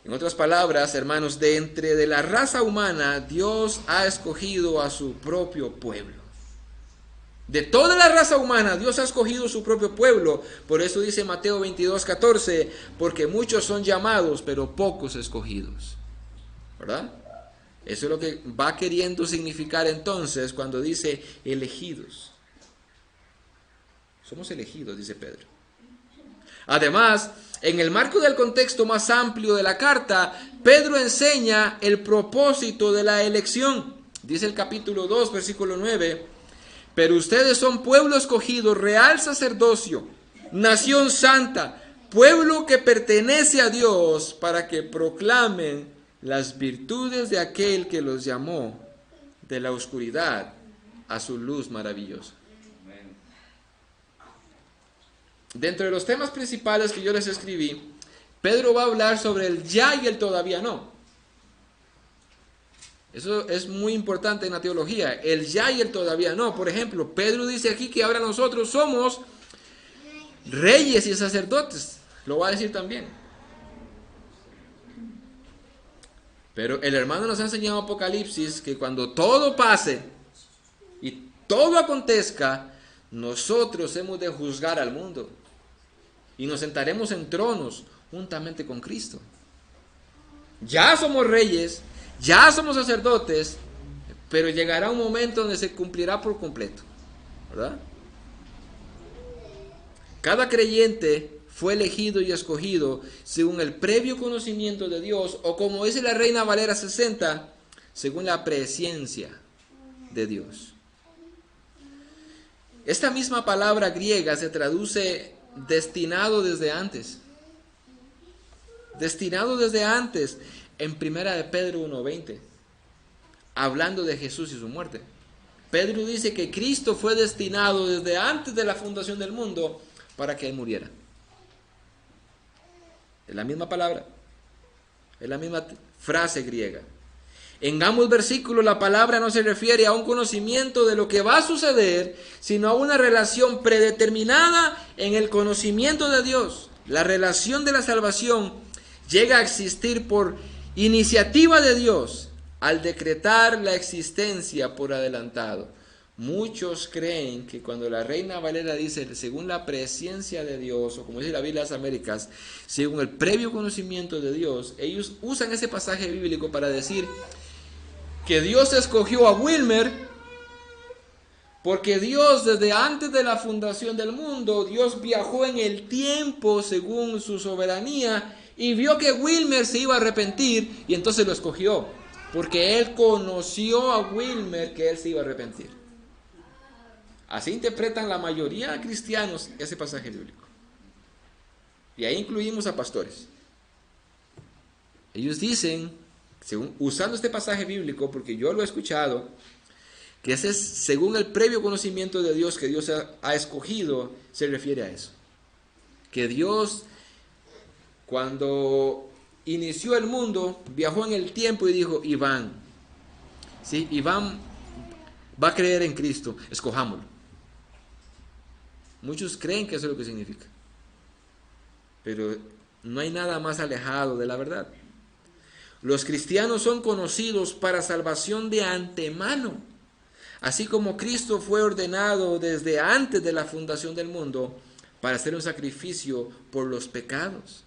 En otras palabras, hermanos, de entre de la raza humana, Dios ha escogido a su propio pueblo. De toda la raza humana, Dios ha escogido su propio pueblo. Por eso dice Mateo 22:14, porque muchos son llamados, pero pocos escogidos. ¿Verdad? Eso es lo que va queriendo significar entonces cuando dice elegidos. Somos elegidos, dice Pedro. Además, en el marco del contexto más amplio de la carta, Pedro enseña el propósito de la elección. Dice el capítulo 2, versículo 9, pero ustedes son pueblo escogido, real sacerdocio, nación santa, pueblo que pertenece a Dios, para que proclamen las virtudes de aquel que los llamó de la oscuridad a su luz maravillosa. Dentro de los temas principales que yo les escribí, Pedro va a hablar sobre el ya y el todavía no. Eso es muy importante en la teología, el ya y el todavía no. Por ejemplo, Pedro dice aquí que ahora nosotros somos reyes y sacerdotes. Lo va a decir también. Pero el hermano nos ha enseñado en Apocalipsis que cuando todo pase y todo acontezca, nosotros hemos de juzgar al mundo y nos sentaremos en tronos juntamente con Cristo. Ya somos reyes, ya somos sacerdotes, pero llegará un momento donde se cumplirá por completo, ¿verdad? Cada creyente fue elegido y escogido según el previo conocimiento de Dios, o como dice la Reina Valera 60, según la presciencia de Dios. Esta misma palabra griega se traduce destinado desde antes. Destinado desde antes en 1 de Pedro 1:20, hablando de Jesús y su muerte. Pedro dice que Cristo fue destinado desde antes de la fundación del mundo para que Él muriera. Es la misma palabra, es la misma frase griega. En ambos versículos la palabra no se refiere a un conocimiento de lo que va a suceder, sino a una relación predeterminada en el conocimiento de Dios. La relación de la salvación llega a existir por iniciativa de Dios, al decretar la existencia por adelantado. Muchos creen que cuando la Reina Valera dice, según la presciencia de Dios, o como dice la Biblia de las Américas, según el previo conocimiento de Dios, ellos usan ese pasaje bíblico para decir que Dios escogió a Wilmer, porque Dios desde antes de la fundación del mundo, Dios viajó en el tiempo según su soberanía y vio que Wilmer se iba a arrepentir y entonces lo escogió, porque Él conoció a Wilmer que él se iba a arrepentir. Así interpretan la mayoría de cristianos ese pasaje bíblico. Y ahí incluimos a pastores. Ellos dicen, usando este pasaje bíblico, porque yo lo he escuchado, que ese es según el previo conocimiento de Dios que Dios ha escogido, se refiere a eso. Que Dios, cuando inició el mundo, viajó en el tiempo y dijo, Iván, ¿sí? Iván va a creer en Cristo, escojámoslo. Muchos creen que eso es lo que significa, pero no hay nada más alejado de la verdad. Los cristianos son conocidos para salvación de antemano, así como Cristo fue ordenado desde antes de la fundación del mundo para hacer un sacrificio por los pecados.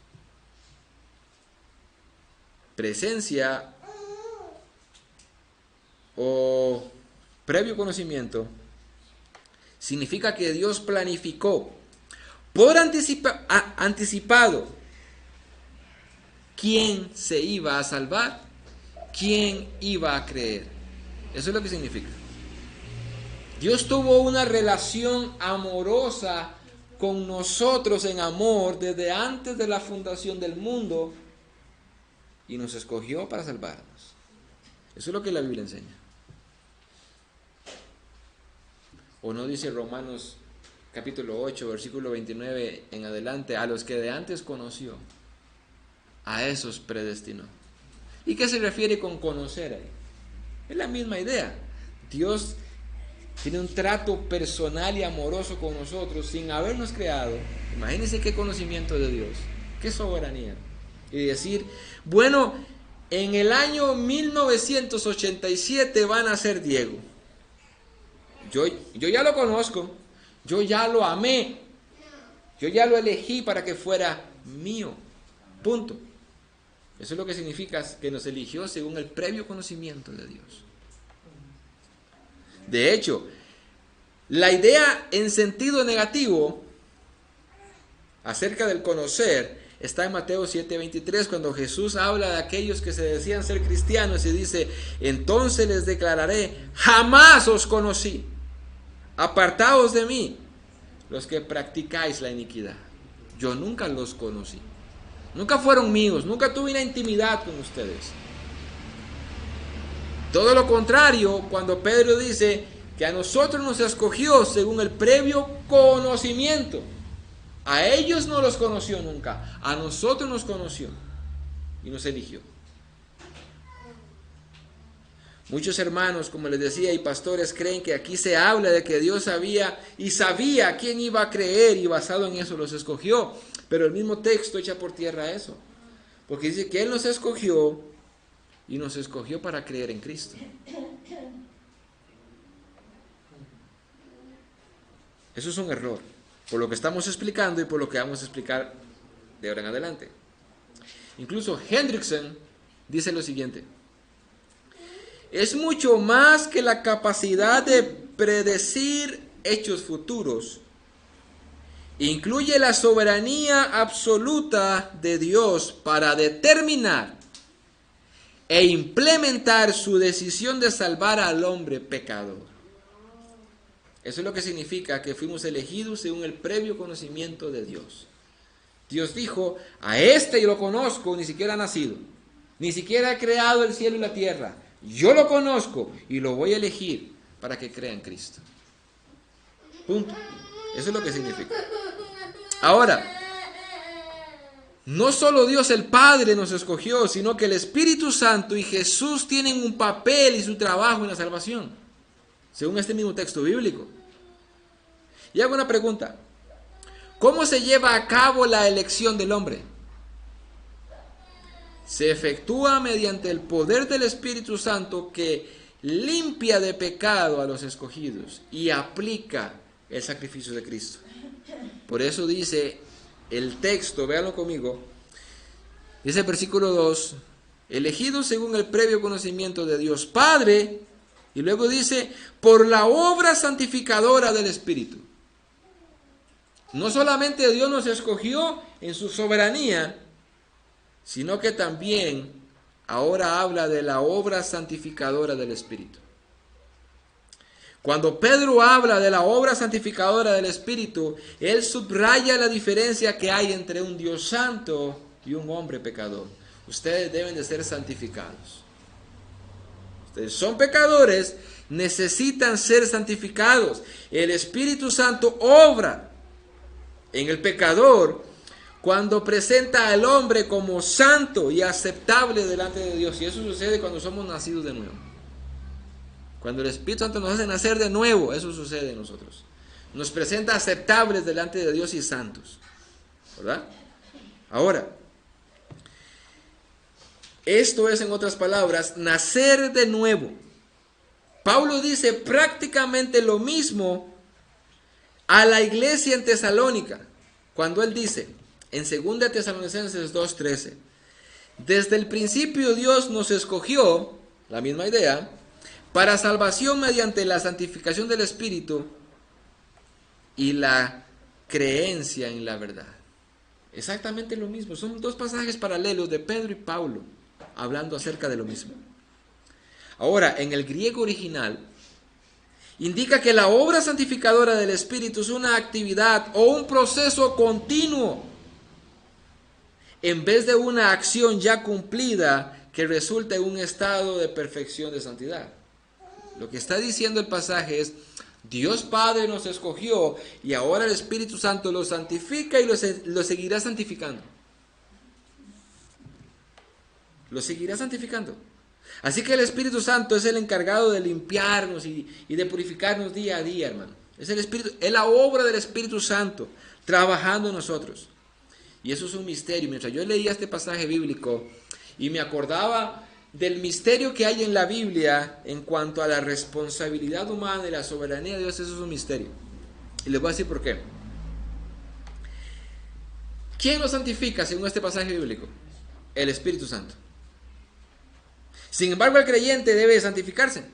Presencia o previo conocimiento significa que Dios planificó por anticipado quién se iba a salvar, quién iba a creer. Eso es lo que significa. Dios tuvo una relación amorosa con nosotros en amor desde antes de la fundación del mundo y nos escogió para salvarnos. Eso es lo que la Biblia enseña. ¿O no dice Romanos capítulo 8, versículo 29 en adelante? A los que de antes conoció, a esos predestinó. ¿Y qué se refiere con conocer ahí? Es la misma idea. Dios tiene un trato personal y amoroso con nosotros sin habernos creado. Imagínense qué conocimiento de Dios, qué soberanía. Y decir, bueno, en el año 1987 van a ser Diego. Yo ya lo conozco, yo ya lo amé, yo ya lo elegí para que fuera mío, punto. Eso es lo que significa que nos eligió según el previo conocimiento de Dios. De hecho, la idea en sentido negativo acerca del conocer está en Mateo 7:23, cuando Jesús habla de aquellos que se decían ser cristianos y dice, entonces les declararé, jamás os conocí. Apartaos de mí, los que practicáis la iniquidad. Yo nunca los conocí. Nunca fueron míos, nunca tuve una intimidad con ustedes. Todo lo contrario, cuando Pedro dice que a nosotros nos escogió según el previo conocimiento. A ellos no los conoció nunca, a nosotros nos conoció y nos eligió. Muchos hermanos, como les decía, y pastores creen que aquí se habla de que Dios sabía quién iba a creer y basado en eso los escogió. Pero el mismo texto echa por tierra eso. Porque dice que Él nos escogió y nos escogió para creer en Cristo. Eso es un error, por lo que estamos explicando y por lo que vamos a explicar de ahora en adelante. Incluso Hendrickson dice lo siguiente. Es mucho más que la capacidad de predecir hechos futuros. Incluye la soberanía absoluta de Dios para determinar e implementar su decisión de salvar al hombre pecador. Eso es lo que significa que fuimos elegidos según el previo conocimiento de Dios. Dios dijo, a este yo lo conozco, ni siquiera ha nacido, ni siquiera ha creado el cielo y la tierra. Yo lo conozco y lo voy a elegir para que crea en Cristo. Punto. Eso es lo que significa. Ahora, no solo Dios el Padre nos escogió, sino que el Espíritu Santo y Jesús tienen un papel y su trabajo en la salvación, según este mismo texto bíblico. Y hago una pregunta. ¿Cómo se lleva a cabo la elección del hombre? se efectúa mediante el poder del Espíritu Santo que limpia de pecado a los escogidos y aplica el sacrificio de Cristo. Por eso dice el texto, véanlo conmigo, dice el versículo 2, elegidos según el previo conocimiento de Dios Padre, y luego dice, por la obra santificadora del Espíritu. No solamente Dios nos escogió en su soberanía, sino que también ahora habla de la obra santificadora del Espíritu. Cuando Pedro habla de la obra santificadora del Espíritu, él subraya la diferencia que hay entre un Dios santo y un hombre pecador. Ustedes deben de ser santificados. Ustedes son pecadores, necesitan ser santificados. El Espíritu Santo obra en el pecador cuando presenta al hombre como santo y aceptable delante de Dios. Y eso sucede cuando somos nacidos de nuevo. Cuando el Espíritu Santo nos hace nacer de nuevo, eso sucede en nosotros. Nos presenta aceptables delante de Dios y santos. ¿Verdad? Ahora, esto es, en otras palabras, nacer de nuevo. Pablo dice prácticamente lo mismo a la iglesia en Tesalónica, cuando él dice, en 2 Tesalonicenses 2:13, desde el principio Dios nos escogió, la misma idea, para salvación mediante la santificación del Espíritu y la creencia en la verdad. Exactamente lo mismo, son dos pasajes paralelos de Pedro y Pablo, hablando acerca de lo mismo. Ahora, en el griego original, indica que la obra santificadora del Espíritu es una actividad o un proceso continuo, en vez de una acción ya cumplida que resulta en un estado de perfección de santidad. Lo que está diciendo el pasaje es, Dios Padre nos escogió y ahora el Espíritu Santo lo santifica y lo seguirá santificando. Lo seguirá santificando. Así que el Espíritu Santo es el encargado de limpiarnos y de purificarnos día a día, hermano. Es la obra del Espíritu Santo trabajando en nosotros. Y eso es un misterio. Mientras yo leía este pasaje bíblico y me acordaba del misterio que hay en la Biblia en cuanto a la responsabilidad humana y la soberanía de Dios, eso es un misterio. Y les voy a decir por qué. ¿Quién lo santifica según este pasaje bíblico? El Espíritu Santo. Sin embargo, el creyente debe santificarse.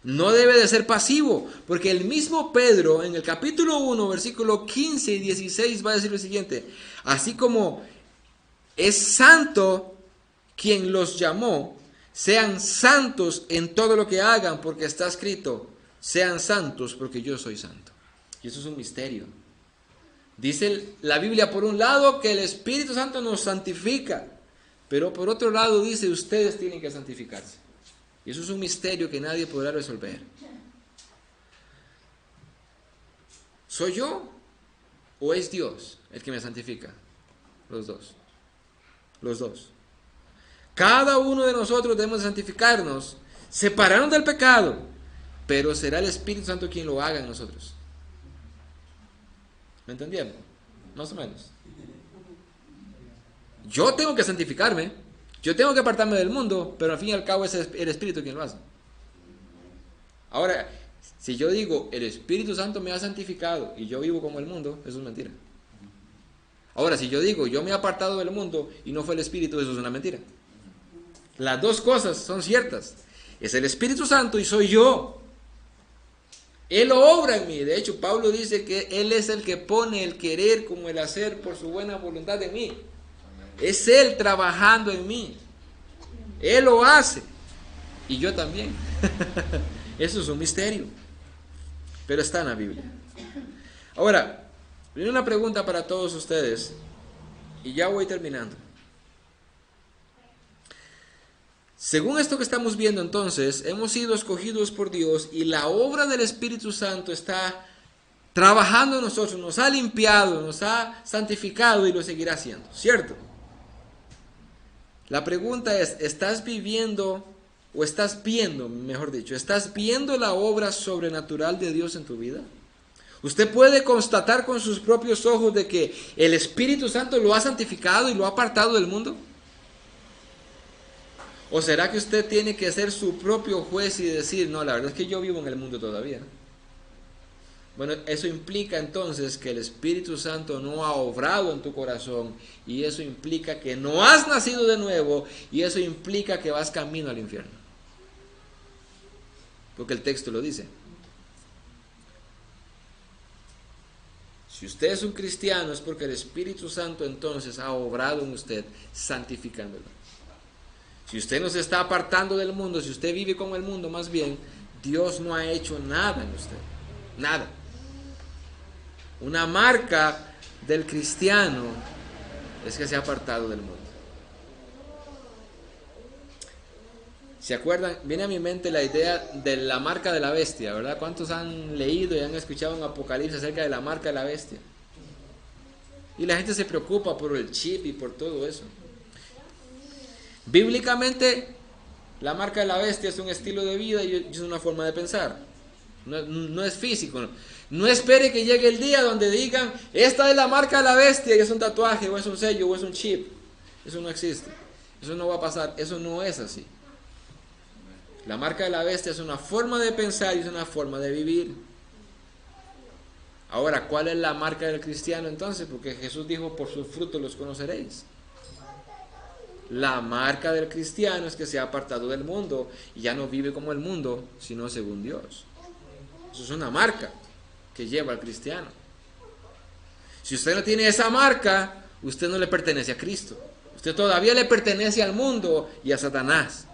No debe de ser pasivo, porque el mismo Pedro en el capítulo 1, versículo 15 y 16 va a decir lo siguiente: así como es santo quien los llamó, sean santos en todo lo que hagan, porque está escrito, sean santos porque yo soy santo. Y eso es un misterio. Dice la Biblia por un lado que el Espíritu Santo nos santifica, pero por otro lado dice, ustedes tienen que santificarse. Y eso es un misterio que nadie podrá resolver. ¿Soy yo o es Dios el que me santifica? Los dos. Los dos. Cada uno de nosotros debemos santificarnos, separarnos del pecado, pero será el Espíritu Santo quien lo haga en nosotros. ¿Me entendieron? Más o menos. Yo tengo que santificarme, yo tengo que apartarme del mundo, pero al fin y al cabo es el Espíritu quien lo hace. Ahora, si yo digo, el Espíritu Santo me ha santificado y yo vivo como el mundo, eso es mentira. Ahora, si yo digo, yo me he apartado del mundo y no fue el Espíritu, eso es una mentira. Las dos cosas son ciertas. Es el Espíritu Santo y soy yo. Él obra en mí. De hecho, Pablo dice que Él es el que pone el querer como el hacer por su buena voluntad en mí. Es Él trabajando en mí. Él lo hace. Y yo también. Eso es un misterio. Pero está en la Biblia. Ahora, viene una pregunta para todos ustedes. Y ya voy terminando. Según esto que estamos viendo entonces, hemos sido escogidos por Dios y la obra del Espíritu Santo está trabajando en nosotros, nos ha limpiado, nos ha santificado y lo seguirá haciendo, ¿cierto? La pregunta es, ¿estás viviendo o estás viendo, mejor dicho, estás viendo la obra sobrenatural de Dios en tu vida? ¿Usted puede constatar con sus propios ojos de que el Espíritu Santo lo ha santificado y lo ha apartado del mundo? ¿O será que usted tiene que ser su propio juez y decir, no, la verdad es que yo vivo en el mundo todavía? Bueno, eso implica entonces que el Espíritu Santo no ha obrado en tu corazón, y eso implica que no has nacido de nuevo, y eso implica que vas camino al infierno. Porque el texto lo dice. Si usted es un cristiano es porque el Espíritu Santo entonces ha obrado en usted, santificándolo. Si usted no se está apartando del mundo, si usted vive con el mundo más bien, Dios no ha hecho nada en usted. Nada. Una marca del cristiano es que se ha apartado del mundo. ¿Se acuerdan? Viene a mi mente la idea de la marca de la bestia, ¿verdad? ¿Cuántos han leído y han escuchado en Apocalipsis acerca de la marca de la bestia? Y la gente se preocupa por el chip y por todo eso. Bíblicamente, la marca de la bestia es un estilo de vida y es una forma de pensar. No es físico. No espere que llegue el día donde digan, esta es la marca de la bestia, y es un tatuaje, o es un sello, o es un chip. Eso no existe. Eso no va a pasar. Eso no es así. La marca de la bestia es una forma de pensar y es una forma de vivir. Ahora, ¿cuál es la marca del cristiano entonces? Porque Jesús dijo, por sus frutos los conoceréis. La marca del cristiano es que se ha apartado del mundo y ya no vive como el mundo, sino según Dios. Eso es una marca que lleva al cristiano. Si usted no tiene esa marca, usted no le pertenece a Cristo. Usted todavía le pertenece al mundo y a Satanás.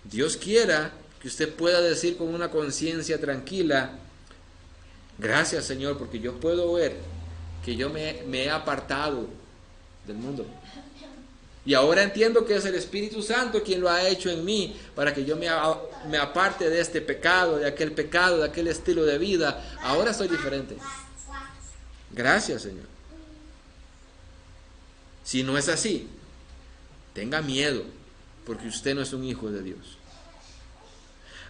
Dios quiera que usted pueda decir con una conciencia tranquila, gracias Señor, porque yo puedo ver que yo me he apartado del mundo. Y ahora entiendo que es el Espíritu Santo quien lo ha hecho en mí para que yo me aparte de este pecado, de aquel estilo de vida. Ahora soy diferente. Gracias Señor. Si no es así, tenga miedo, porque usted no es un hijo de Dios.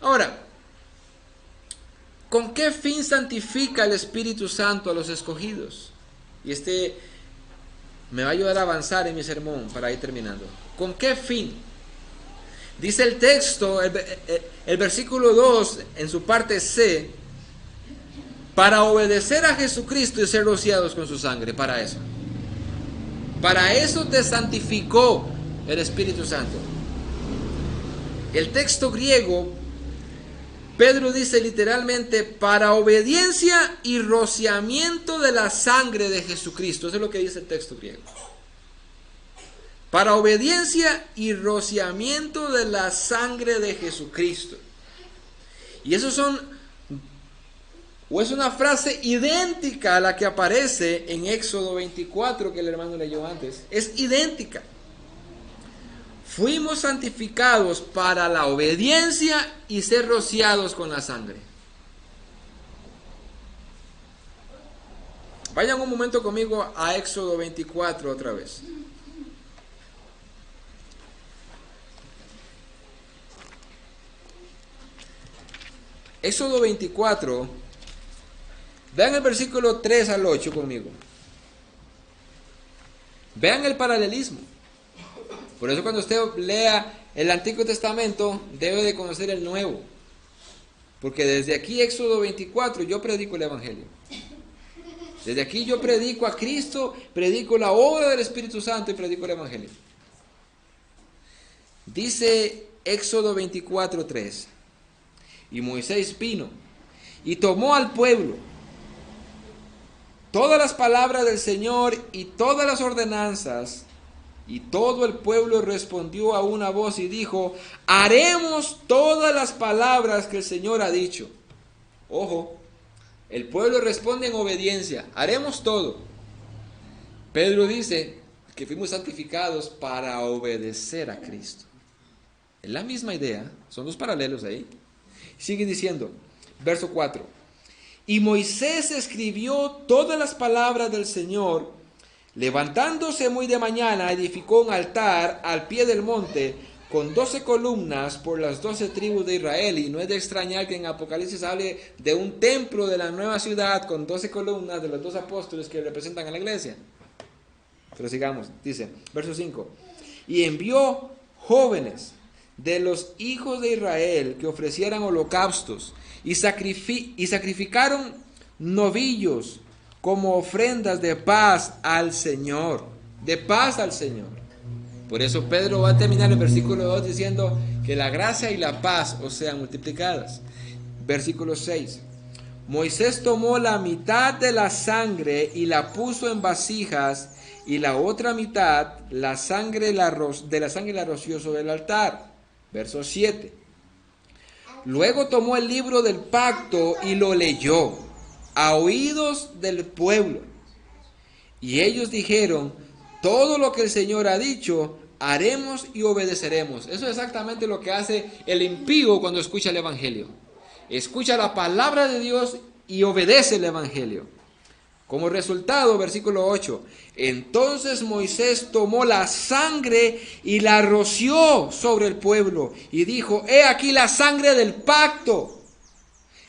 Ahora, ¿con qué fin santifica el Espíritu Santo a los escogidos? Y me va a ayudar a avanzar en mi sermón para ir terminando. ¿Con qué fin? Dice el texto, el versículo 2, en su parte C, para obedecer a Jesucristo y ser rociados con su sangre, para eso. Para eso te santificó el Espíritu Santo. El texto griego, Pedro dice literalmente, para obediencia y rociamiento de la sangre de Jesucristo. Eso es lo que dice el texto griego. Para obediencia y rociamiento de la sangre de Jesucristo. Y eso es una frase idéntica a la que aparece en Éxodo 24 que el hermano leyó antes. Es idéntica. Fuimos santificados para la obediencia y ser rociados con la sangre. Vayan un momento conmigo a Éxodo 24 otra vez. Éxodo 24, vean el versículo 3 al 8 conmigo. Vean el paralelismo. Por eso cuando usted lea el Antiguo Testamento, debe de conocer el Nuevo. Porque desde aquí, Éxodo 24, yo predico el Evangelio. Desde aquí yo predico a Cristo, predico la obra del Espíritu Santo y predico el Evangelio. Dice Éxodo 24, 3. Y Moisés vino y tomó al pueblo todas las palabras del Señor y todas las ordenanzas. Y todo el pueblo respondió a una voz y dijo, haremos todas las palabras que el Señor ha dicho. Ojo, el pueblo responde en obediencia, haremos todo. Pedro dice que fuimos santificados para obedecer a Cristo. Es la misma idea, son dos paralelos ahí. Sigue diciendo, verso 4. Y Moisés escribió todas las palabras del Señor. Levantándose muy de mañana, edificó un altar al pie del monte con 12 columnas por las 12 tribus de Israel. Y no es de extrañar que en Apocalipsis hable de un templo de la nueva ciudad con 12 columnas de los 2 apóstoles que representan a la iglesia. Pero sigamos, dice, verso 5. y envió jóvenes de los hijos de Israel que ofrecieran holocaustos y sacrificaron novillos como ofrendas de paz al Señor. De paz al Señor. Por eso Pedro va a terminar el versículo 2 diciendo que la gracia y la paz os sean multiplicadas. Versículo 6. Moisés tomó la mitad de la sangre y la puso en vasijas, y la otra mitad, de la sangre la roció sobre el altar. Verso 7. Luego tomó el libro del pacto y lo leyó a oídos del pueblo. Y ellos dijeron: todo lo que el Señor ha dicho, haremos y obedeceremos. Eso es exactamente lo que hace el impío cuando escucha el Evangelio. Escucha la palabra de Dios y obedece el Evangelio. Como resultado, versículo 8, entonces Moisés tomó la sangre y la roció sobre el pueblo y dijo: he aquí la sangre del pacto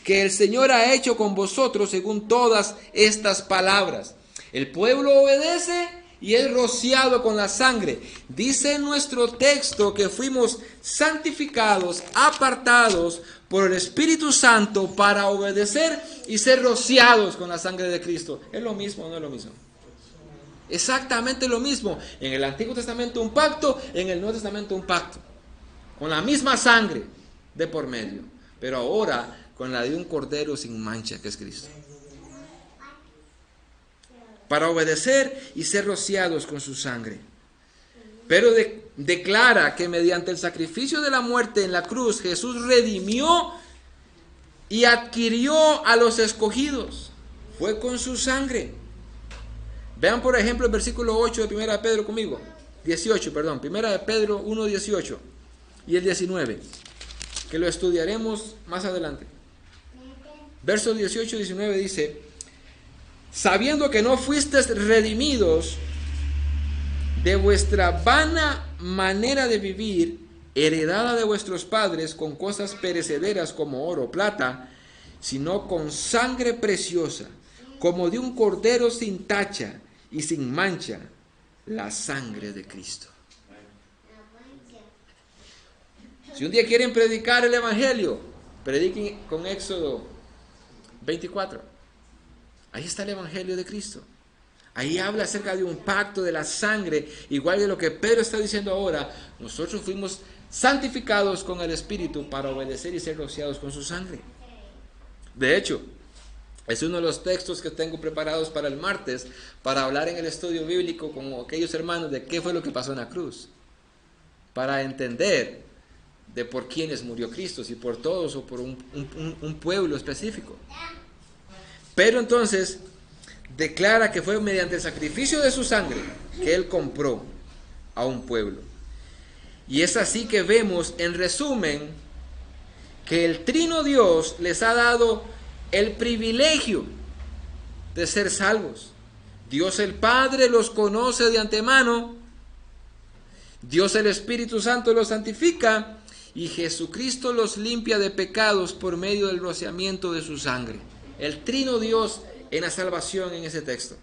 que el Señor ha hecho con vosotros según todas estas palabras. El pueblo obedece y es rociado con la sangre. Dice en nuestro texto que fuimos santificados, apartados por el Espíritu Santo para obedecer y ser rociados con la sangre de Cristo. ¿Es lo mismo o no es lo mismo? Exactamente lo mismo. En el Antiguo Testamento un pacto, en el Nuevo Testamento un pacto. Con la misma sangre de por medio. Pero ahora con la de un cordero sin mancha, que es Cristo. Para obedecer y ser rociados con su sangre. Pero declara que mediante el sacrificio de la muerte en la cruz, Jesús redimió y adquirió a los escogidos. Fue con su sangre. Vean por ejemplo el versículo 8 de 1 de Pedro conmigo. 18, perdón. 1 de Pedro 1, 18 y el 19. Que lo estudiaremos más adelante. Versos 18 y 19 dice: sabiendo que no fuisteis redimidos de vuestra vana manera de vivir, heredada de vuestros padres con cosas perecederas como oro o plata, sino con sangre preciosa, como de un cordero sin tacha y sin mancha, la sangre de Cristo. Si un día quieren predicar el Evangelio, prediquen con Éxodo 24. Ahí está el Evangelio de Cristo. Ahí habla acerca de un pacto de la sangre, igual de lo que Pedro está diciendo ahora. Nosotros fuimos santificados con el Espíritu para obedecer y ser rociados con su sangre. De hecho, es uno de los textos que tengo preparados para el martes, para hablar en el estudio bíblico con aquellos hermanos de qué fue lo que pasó en la cruz. Para entender de por quiénes murió Cristo, si por todos o por un pueblo específico. Pero entonces declara que fue mediante el sacrificio de su sangre que Él compró a un pueblo. Y es así que vemos, en resumen, que el Trino Dios les ha dado el privilegio de ser salvos. Dios el Padre los conoce de antemano, Dios el Espíritu Santo los santifica y Jesucristo los limpia de pecados por medio del rociamiento de su sangre. El Trino Dios en la salvación en ese texto.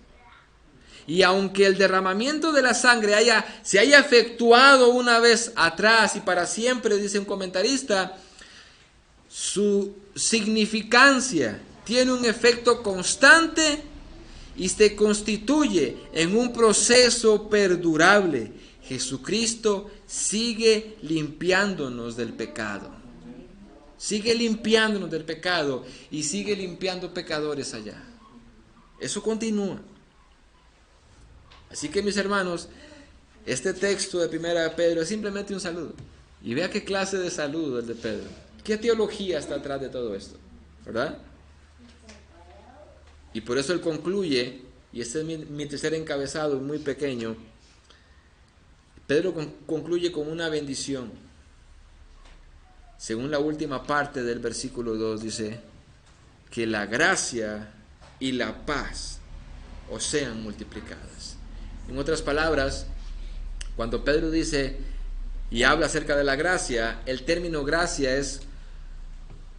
Y aunque el derramamiento de la sangre se haya efectuado una vez atrás y para siempre, dice un comentarista, su significancia tiene un efecto constante y se constituye en un proceso perdurable. Jesucristo sigue limpiándonos del pecado. Sigue limpiándonos del pecado y sigue limpiando pecadores allá. Eso continúa. Así que mis hermanos, este texto de 1 de Pedro es simplemente un saludo. Y vea qué clase de saludo el de Pedro. ¿Qué teología está atrás de todo esto? ¿Verdad? Y por eso él concluye, y este es mi tercer encabezado, muy pequeño. Pedro concluye con una bendición. Según la última parte del versículo 2 dice, que la gracia y la paz os sean multiplicadas. En otras palabras, cuando Pedro dice y habla acerca de la gracia, el término gracia es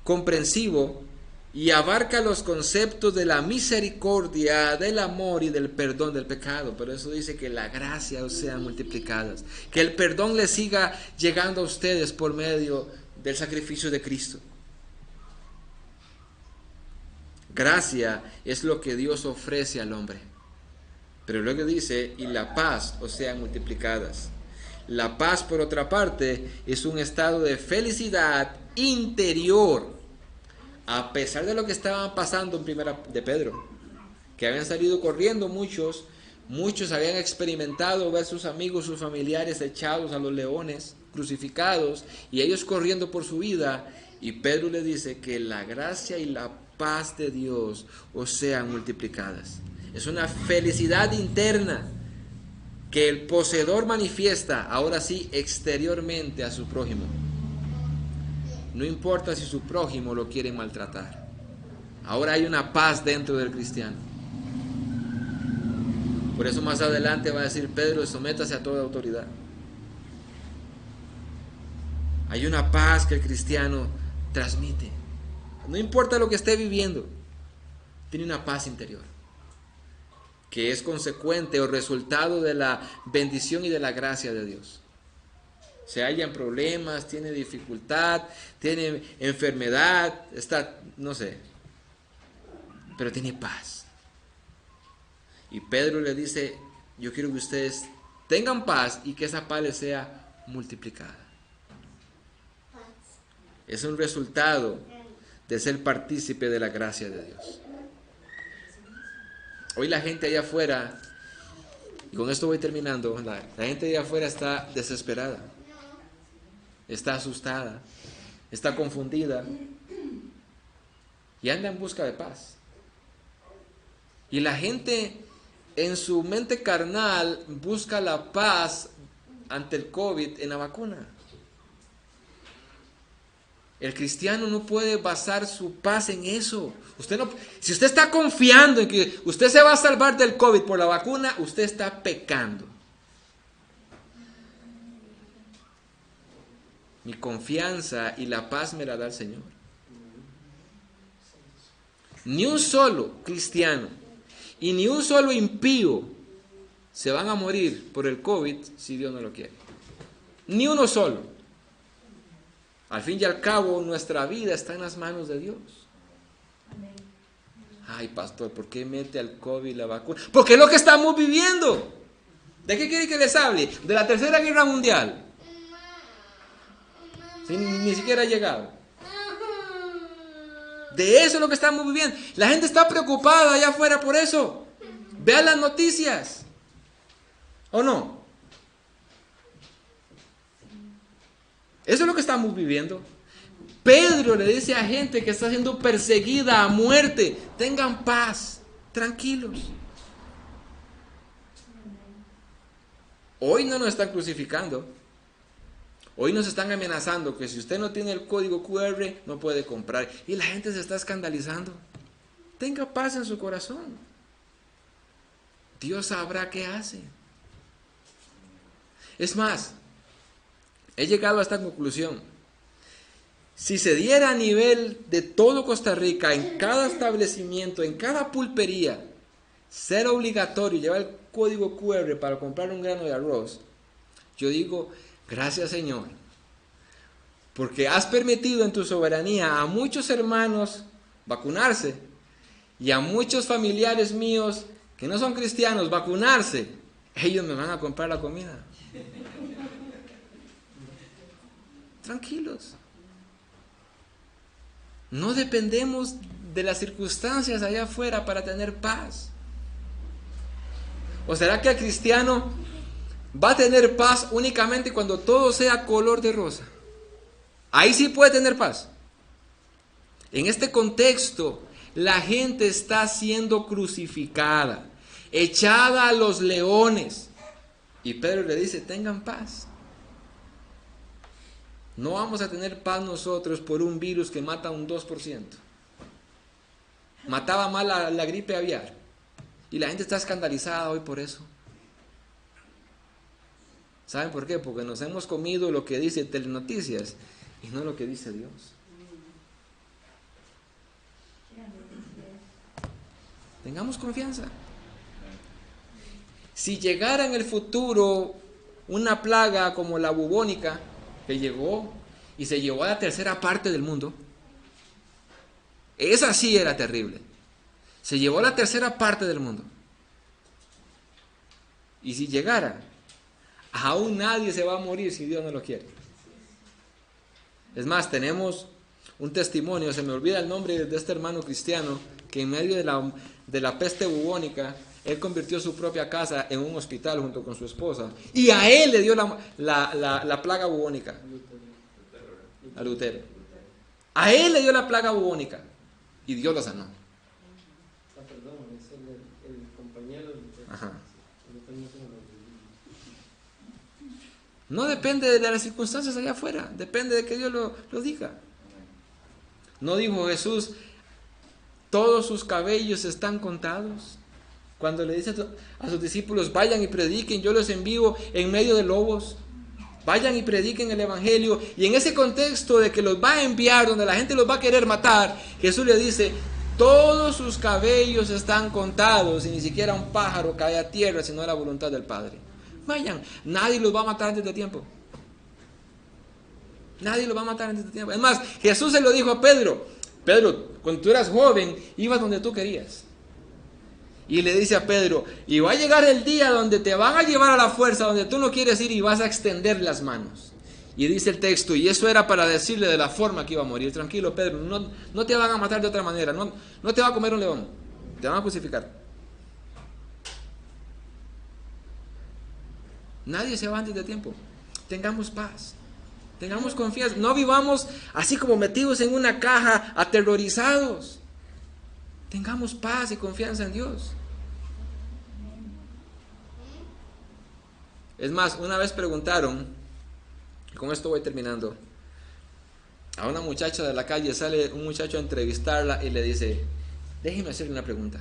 comprensivo y abarca los conceptos de la misericordia, del amor y del perdón del pecado. Pero eso dice que la gracia os sea multiplicadas, que el perdón les siga llegando a ustedes por medio del sacrificio de Cristo. Gracia es lo que Dios ofrece al hombre. Pero luego dice, y la paz os sean multiplicadas. La paz, por otra parte, es un estado de felicidad interior, a pesar de lo que estaban pasando en primera de Pedro, que habían salido corriendo muchos habían experimentado ver sus amigos, sus familiares echados a los leones, crucificados, y ellos corriendo por su vida, y Pedro les dice que la gracia y la paz de Dios os sean multiplicadas. Es una felicidad interna que el poseedor manifiesta, ahora sí, exteriormente a su prójimo. No importa si su prójimo lo quiere maltratar. Ahora hay una paz dentro del cristiano. Por eso más adelante va a decir Pedro, sométase a toda autoridad. Hay una paz que el cristiano transmite. No importa lo que esté viviendo, tiene una paz interior, que es consecuente o resultado de la bendición y de la gracia de Dios. Se hallan problemas, tiene dificultad, tiene enfermedad, está, no sé, pero tiene paz. Y Pedro le dice, yo quiero que ustedes tengan paz y que esa paz les sea multiplicada. Es un resultado de ser partícipe de la gracia de Dios. Hoy la gente allá afuera, y con esto voy terminando, la gente allá afuera está desesperada, está asustada, está confundida y anda en busca de paz. Y la gente en su mente carnal busca la paz ante el COVID en la vacuna. El cristiano no puede basar su paz en eso. Si usted está confiando en que usted se va a salvar del COVID por la vacuna, usted está pecando. Mi confianza y la paz me la da el Señor. Ni un solo cristiano y ni un solo impío se van a morir por el COVID si Dios no lo quiere. Ni uno solo. Al fin y al cabo, nuestra vida está en las manos de Dios. Ay, pastor, ¿por qué mete al COVID la vacuna? Porque es lo que estamos viviendo. ¿De qué quiere que les hable? De la Tercera Guerra Mundial. Ni siquiera ha llegado. De eso es lo que estamos viviendo. La gente está preocupada allá afuera por eso. Vean las noticias. ¿O no? Eso es lo que estamos viviendo. Pedro le dice a gente que está siendo perseguida a muerte, tengan paz, tranquilos. Hoy no nos están crucificando. Hoy nos están amenazando que si usted no tiene el código QR no puede comprar. Y la gente se está escandalizando. Tenga paz en su corazón. Dios sabrá qué hace. Es más, he llegado a esta conclusión. Si se diera a nivel de todo Costa Rica, en cada establecimiento, en cada pulpería, ser obligatorio llevar el código QR para comprar un grano de arroz, yo digo, gracias Señor, porque has permitido en tu soberanía a muchos hermanos vacunarse y a muchos familiares míos que no son cristianos vacunarse. Ellos me van a comprar la comida. Tranquilos. No dependemos de las circunstancias allá afuera para tener paz. ¿O será que el cristiano va a tener paz únicamente cuando todo sea color de rosa? Ahí sí puede tener paz. En este contexto, la gente está siendo crucificada, echada a los leones. Y Pedro le dice, tengan paz. No vamos a tener paz nosotros por un virus que mata un 2%. Mataba más la gripe aviar. Y la gente está escandalizada hoy por eso. ¿Saben por qué? Porque nos hemos comido lo que dice Telenoticias y no lo que dice Dios. Tengamos confianza. Si llegara en el futuro una plaga como la bubónica, que llegó y se llevó a la tercera parte del mundo, esa sí era terrible. Se llevó a la tercera parte del mundo. Y si llegara, aún nadie se va a morir si Dios no lo quiere. Es más, tenemos un testimonio, se me olvida el nombre de este hermano cristiano, que en medio de la peste bubónica, él convirtió su propia casa en un hospital junto con su esposa. Y a él le dio la plaga bubónica. A Lutero. A él le dio la plaga bubónica. Y Dios lo sanó. Perdón, es el compañero de Lutero. Ajá. No depende de las circunstancias allá afuera, depende de que Dios lo diga. ¿No dijo Jesús, todos sus cabellos están contados? Cuando le dice a sus discípulos, vayan y prediquen, yo los envío en medio de lobos. Vayan y prediquen el evangelio. Y en ese contexto de que los va a enviar, donde la gente los va a querer matar, Jesús le dice, todos sus cabellos están contados y ni siquiera un pájaro cae a tierra sino a la voluntad del Padre. Vayan, nadie los va a matar antes de tiempo. Nadie los va a matar antes de tiempo. Es más, Jesús se lo dijo a Pedro. Pedro, cuando tú eras joven, ibas donde tú querías. Y le dice a Pedro, y va a llegar el día donde te van a llevar a la fuerza, donde tú no quieres ir y vas a extender las manos. Y dice el texto, y eso era para decirle de la forma que iba a morir. Tranquilo, Pedro, no te van a matar de otra manera, no te va a comer un león, te van a crucificar. Nadie se va antes de tiempo. Tengamos paz, tengamos confianza, no vivamos así como metidos en una caja, aterrorizados. Tengamos paz y confianza en Dios. Es más, una vez preguntaron, y con esto voy terminando, a una muchacha de la calle, sale un muchacho a entrevistarla y le dice, déjeme hacerle una pregunta.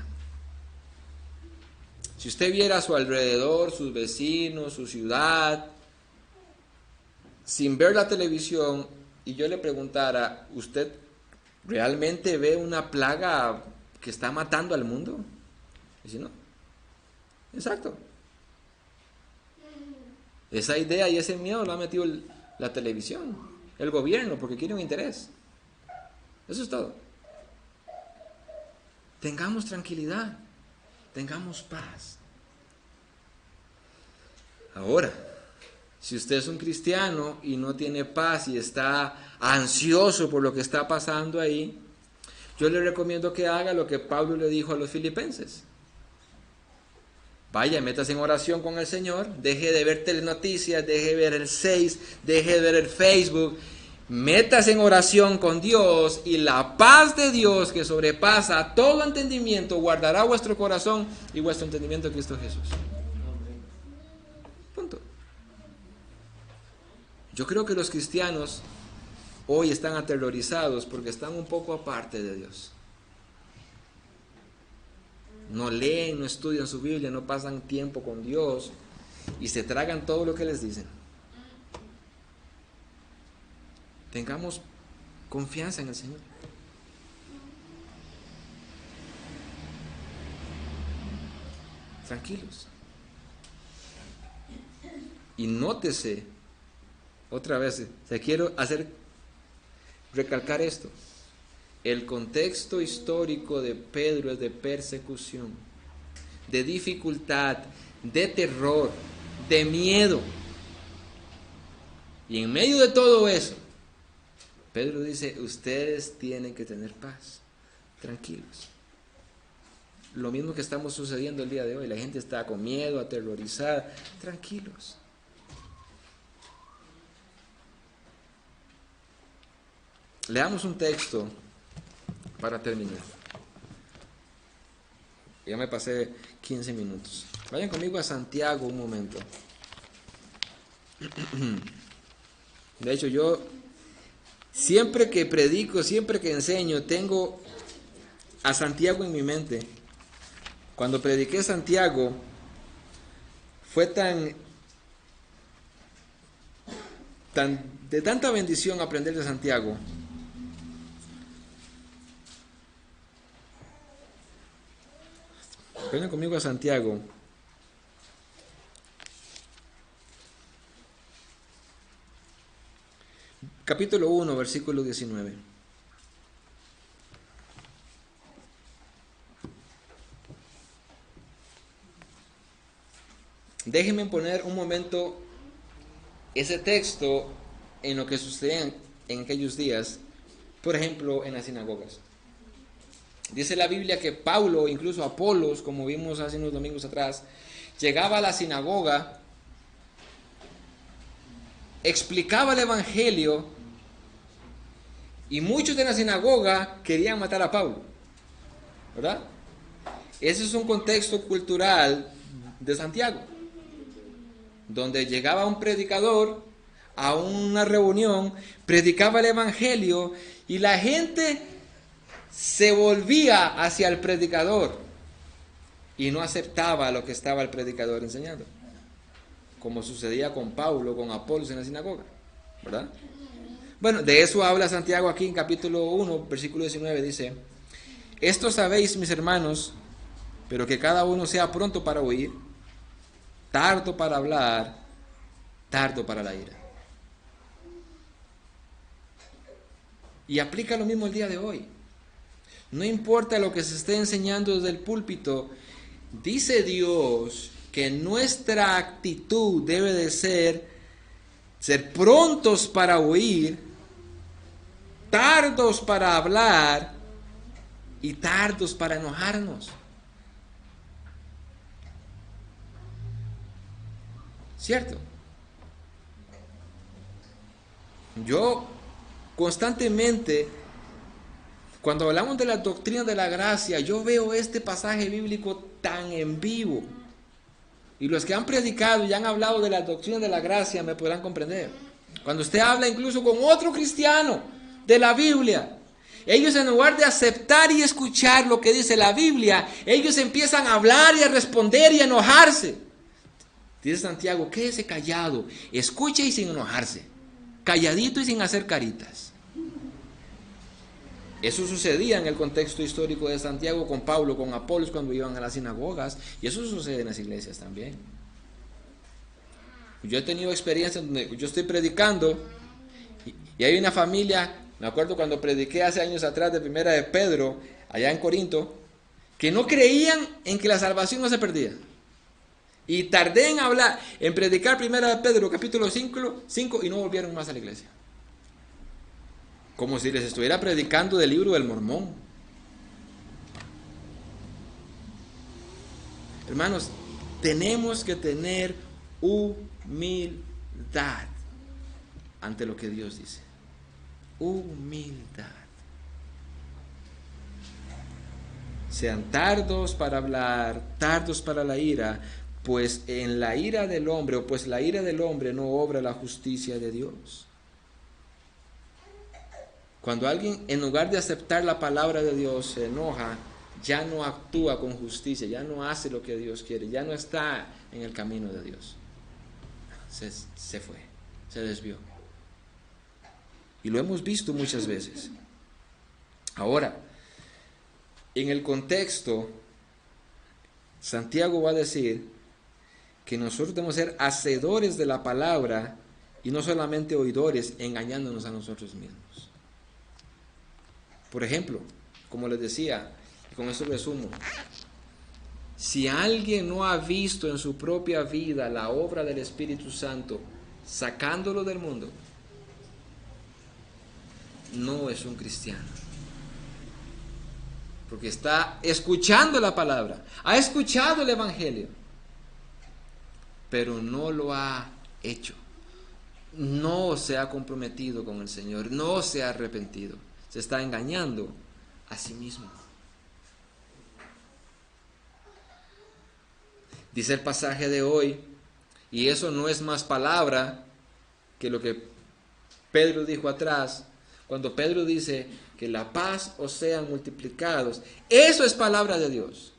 Si usted viera a su alrededor, sus vecinos, su ciudad, sin ver la televisión, y yo le preguntara, ¿usted realmente ve una plaga que está matando al mundo? Y si no, exacto. Esa idea y ese miedo lo ha metido la televisión, el gobierno, porque quiere un interés. Eso es todo. Tengamos tranquilidad, tengamos paz. Ahora, si usted es un cristiano y no tiene paz y está ansioso por lo que está pasando ahí, yo le recomiendo que haga lo que Pablo le dijo a los filipenses. Vaya, métase en oración con el Señor, deje de ver telenoticias, deje de ver el 6, deje de ver el Facebook, métase en oración con Dios y la paz de Dios que sobrepasa todo entendimiento guardará vuestro corazón y vuestro entendimiento en Cristo Jesús. Punto. Yo creo que los cristianos hoy están aterrorizados porque están un poco aparte de Dios. No leen, no estudian su Biblia, no pasan tiempo con Dios y se tragan todo lo que les dicen. Tengamos confianza en el Señor. Tranquilos. Y nótese, otra vez, quiero recalcar esto. El contexto histórico de Pedro es de persecución, de dificultad, de terror, de miedo. Y en medio de todo eso, Pedro dice, ustedes tienen que tener paz, tranquilos. Lo mismo que estamos sucediendo el día de hoy, la gente está con miedo, aterrorizada, tranquilos. Leamos un texto para terminar. Ya me pasé 15 minutos. Vayan conmigo a Santiago un momento. De hecho, yo siempre que predico, siempre que enseño, tengo a Santiago en mi mente. Cuando prediqué Santiago, fue de tanta bendición aprender de Santiago. Vengan conmigo a Santiago. Capítulo 1, versículo 19. Déjenme poner un momento ese texto en lo que sucedía en aquellos días, por ejemplo, en las sinagogas. Dice la Biblia que Pablo, incluso Apolos, como vimos hace unos domingos atrás, llegaba a la sinagoga, explicaba el evangelio y muchos de la sinagoga querían matar a Pablo, ¿verdad? Ese es un contexto cultural de Santiago, donde llegaba un predicador a una reunión, predicaba el evangelio y la gente se volvía hacia el predicador y no aceptaba lo que estaba el predicador enseñando, como sucedía con Pablo, con Apolos en la sinagoga, ¿verdad? Bueno, de eso habla Santiago aquí en capítulo 1, versículo 19, dice: esto sabéis, mis hermanos, pero que cada uno sea pronto para oír, tardo para hablar, tardo para la ira. Y aplica lo mismo el día de hoy. No importa lo que se esté enseñando desde el púlpito, dice Dios que nuestra actitud debe de ser prontos para oír, tardos para hablar y tardos para enojarnos. ¿Cierto? Yo constantemente, cuando hablamos de la doctrina de la gracia, yo veo este pasaje bíblico tan en vivo. Y los que han predicado y han hablado de la doctrina de la gracia me podrán comprender. Cuando usted habla incluso con otro cristiano de la Biblia, ellos en lugar de aceptar y escuchar lo que dice la Biblia, ellos empiezan a hablar y a responder y a enojarse. Dice Santiago, quédese callado, escuche y sin enojarse, calladito y sin hacer caritas. Eso sucedía en el contexto histórico de Santiago con Pablo, con Apolos cuando iban a las sinagogas, y eso sucede en las iglesias también. Yo he tenido experiencias donde yo estoy predicando y hay una familia, me acuerdo cuando prediqué hace años atrás de Primera de Pedro, allá en Corinto, que no creían en que la salvación no se perdía. Y tardé en hablar, en predicar Primera de Pedro, capítulo 5, y no volvieron más a la iglesia. Como si les estuviera predicando del libro del Mormón. Hermanos, tenemos que tener humildad ante lo que Dios dice. Humildad. Sean tardos para hablar, tardos para la ira, pues en la ira del hombre, o pues la ira del hombre no obra la justicia de Dios. Cuando alguien, en lugar de aceptar la palabra de Dios, se enoja, ya no actúa con justicia, ya no hace lo que Dios quiere, ya no está en el camino de Dios. Se fue, se desvió. Y lo hemos visto muchas veces. Ahora, en el contexto, Santiago va a decir que nosotros debemos ser hacedores de la palabra y no solamente oidores, engañándonos a nosotros mismos. Por ejemplo, como les decía, y con esto resumo, si alguien no ha visto en su propia vida la obra del Espíritu Santo sacándolo del mundo, no es un cristiano. Porque está escuchando la palabra, ha escuchado el Evangelio, pero no lo ha hecho. No se ha comprometido con el Señor, no se ha arrepentido. Se está engañando a sí mismo. Dice el pasaje de hoy, y eso no es más palabra que lo que Pedro dijo atrás, cuando Pedro dice que la paz os sean multiplicados. Eso es palabra de Dios.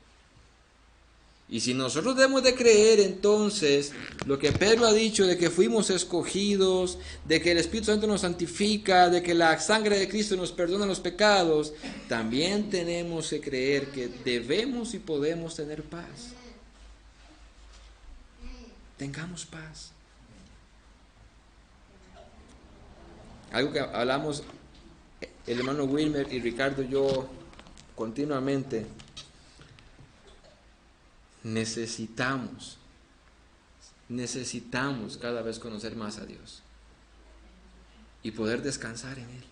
Y si nosotros debemos de creer entonces lo que Pedro ha dicho de que fuimos escogidos, de que el Espíritu Santo nos santifica, de que la sangre de Cristo nos perdona los pecados, también tenemos que creer que debemos y podemos tener paz. Tengamos paz. Algo que hablamos el hermano Wilmer y Ricardo y yo continuamente. Necesitamos cada vez conocer más a Dios y poder descansar en Él.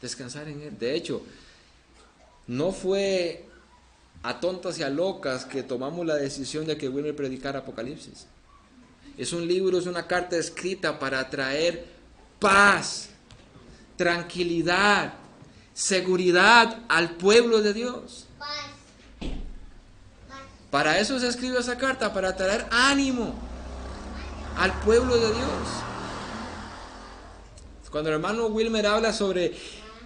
Descansar en Él. De hecho, no fue a tontas y a locas que tomamos la decisión de que Wilmer predicara Apocalipsis. Es un libro, es una carta escrita para traer paz, tranquilidad, seguridad al pueblo de Dios. Para eso se escribe esa carta, para traer ánimo al pueblo de Dios. Cuando el hermano Wilmer habla sobre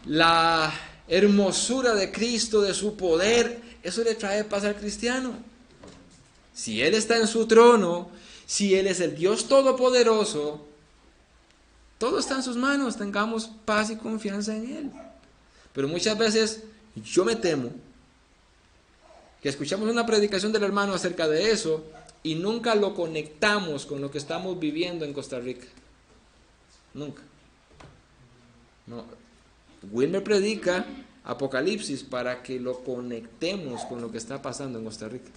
la hermosura de Cristo, de su poder, eso le trae paz al cristiano. Si Él está en su trono, si Él es el Dios Todopoderoso, todo está en sus manos, tengamos paz y confianza en Él. Pero muchas veces yo me temo que escuchamos una predicación del hermano acerca de eso y nunca lo conectamos con lo que estamos viviendo en Costa Rica. Nunca. No. Wilmer predica Apocalipsis para que lo conectemos con lo que está pasando en Costa Rica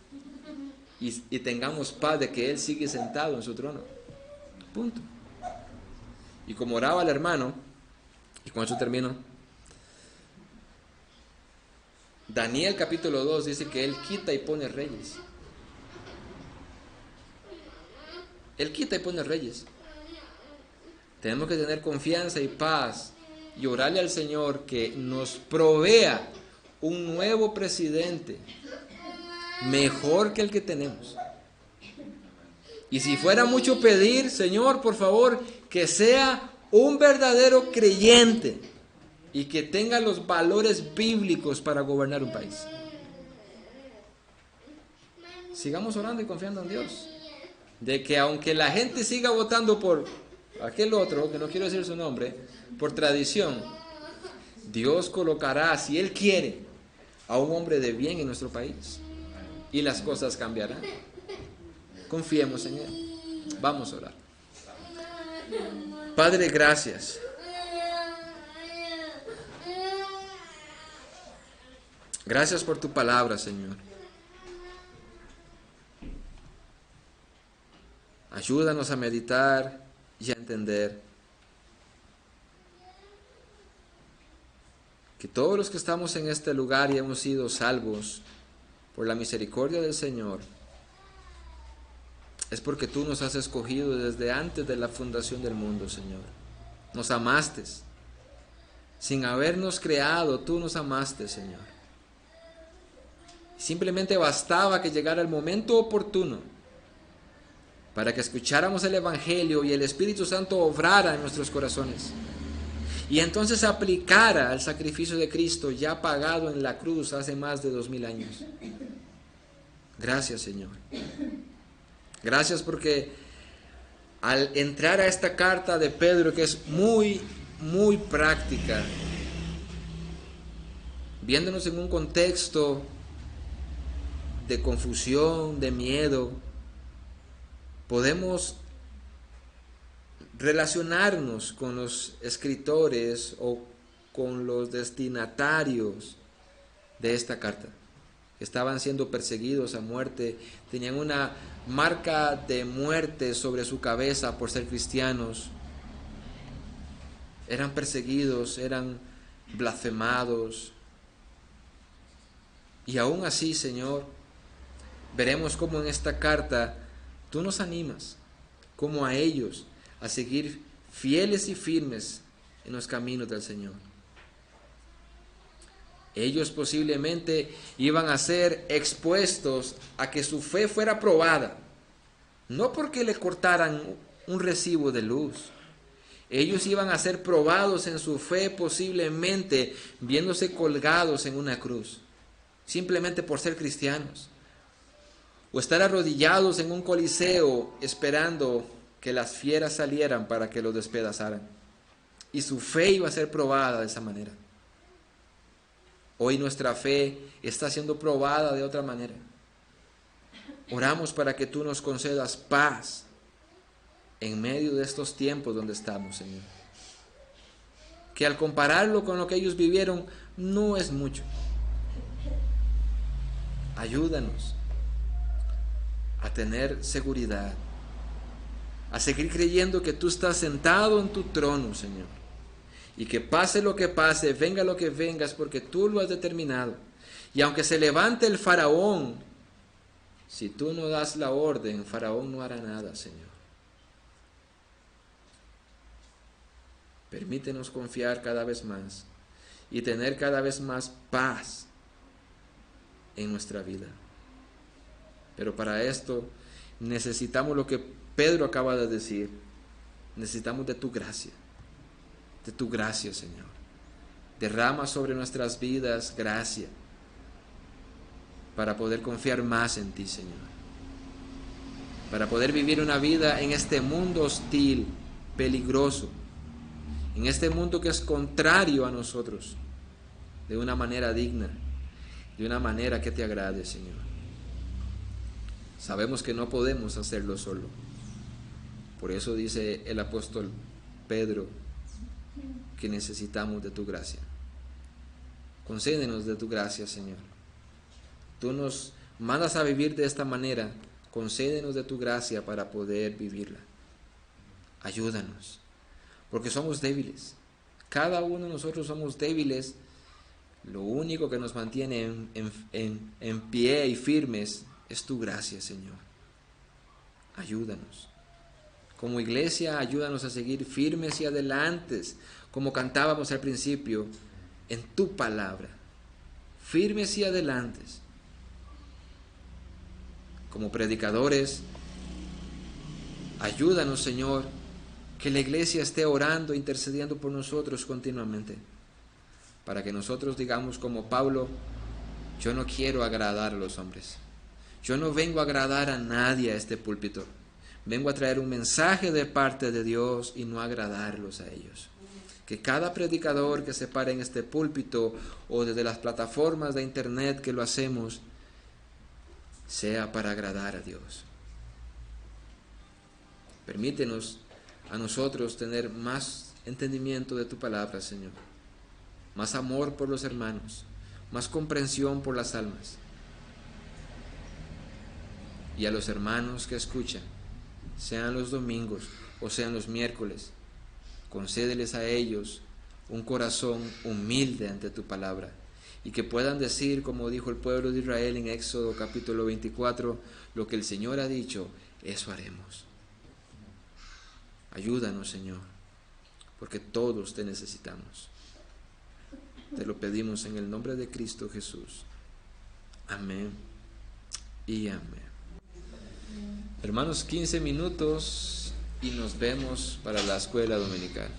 y tengamos paz de que Él sigue sentado en su trono. Punto. Y como oraba el hermano, y con eso termino, Daniel capítulo 2 dice que Él quita y pone reyes. Él quita y pone reyes. Tenemos que tener confianza y paz y orarle al Señor que nos provea un nuevo presidente mejor que el que tenemos. Y si fuera mucho pedir, Señor, por favor, que sea un verdadero creyente y que tenga los valores bíblicos para gobernar un país. Sigamos orando y confiando en Dios, de que aunque la gente siga votando por aquel otro, que no quiero decir su nombre, por tradición, Dios colocará, si Él quiere, a un hombre de bien en nuestro país y las cosas cambiarán. Confiemos en Él. Vamos a orar. Padre, gracias. Gracias por tu palabra, Señor. Ayúdanos a meditar y a entender que todos los que estamos en este lugar y hemos sido salvos por la misericordia del Señor, es porque tú nos has escogido desde antes de la fundación del mundo, Señor. Nos amaste. Sin habernos creado, tú nos amaste, Señor. Simplemente bastaba que llegara el momento oportuno para que escucháramos el Evangelio y el Espíritu Santo obrara en nuestros corazones. Y entonces aplicara el sacrificio de Cristo ya pagado en la cruz hace más de 2000 años. Gracias, Señor. Gracias porque al entrar a esta carta de Pedro, que es muy, muy práctica, viéndonos en un contexto de confusión, de miedo, podemos relacionarnos con los escritores o con los destinatarios de esta carta. Estaban siendo perseguidos a muerte, tenían una marca de muerte sobre su cabeza por ser cristianos, eran perseguidos, eran blasfemados, y aún así, Señor, veremos cómo en esta carta tú nos animas, como a ellos, a seguir fieles y firmes en los caminos del Señor. Ellos posiblemente iban a ser expuestos a que su fe fuera probada, no porque le cortaran un recibo de luz. Ellos iban a ser probados en su fe posiblemente viéndose colgados en una cruz, simplemente por ser cristianos. o estar arrodillados en un coliseo esperando que las fieras salieran para que los despedazaran. Y su fe iba a ser probada de esa manera. Hoy nuestra fe está siendo probada de otra manera. Oramos para que tú nos concedas paz en medio de estos tiempos donde estamos, Señor. Que al compararlo con lo que ellos vivieron, no es mucho. Ayúdanos a tener seguridad, a seguir creyendo que tú estás sentado en tu trono, Señor, y que pase lo que pase, venga lo que venga, es porque tú lo has determinado. Y aunque se levante el faraón, si tú no das la orden, faraón no hará nada, Señor. Permítenos confiar cada vez más y tener cada vez más paz en nuestra vida. Pero para esto necesitamos lo que Pedro acaba de decir. Necesitamos de tu gracia, Señor. Derrama sobre nuestras vidas gracia para poder confiar más en ti, Señor. Para poder vivir una vida en este mundo hostil, peligroso, en este mundo que es contrario a nosotros, de una manera digna, de una manera que te agrade, Señor. Sabemos que no podemos hacerlo solo. Por eso dice el apóstol Pedro que necesitamos de tu gracia. Concédenos de tu gracia, Señor. Tú nos mandas a vivir de esta manera. Concédenos de tu gracia para poder vivirla. Ayúdanos, porque somos débiles. Cada uno de nosotros somos débiles. Lo único que nos mantiene en pie y firmes es tu gracia, Señor. Ayúdanos. Como iglesia, ayúdanos a seguir firmes y adelantes, como cantábamos al principio, en tu palabra. Firmes y adelantes. Como predicadores, ayúdanos, Señor, que la iglesia esté orando, intercediendo por nosotros continuamente, para que nosotros digamos como Pablo: yo no quiero agradar a los hombres, yo no vengo a agradar a nadie a este púlpito, vengo a traer un mensaje de parte de Dios y no a agradarlos a ellos. Que cada predicador que se pare en este púlpito o desde las plataformas de internet que lo hacemos, sea para agradar a Dios. Permítenos a nosotros tener más entendimiento de tu palabra, Señor, más amor por los hermanos, más comprensión por las almas. Y a los hermanos que escuchan, sean los domingos o sean los miércoles, concédeles a ellos un corazón humilde ante tu palabra, y que puedan decir, como dijo el pueblo de Israel en Éxodo capítulo 24, lo que el Señor ha dicho, eso haremos. Ayúdanos, Señor, porque todos te necesitamos. Te lo pedimos en el nombre de Cristo Jesús. Amén y amén. Hermanos, 15 minutos y nos vemos para la escuela dominical.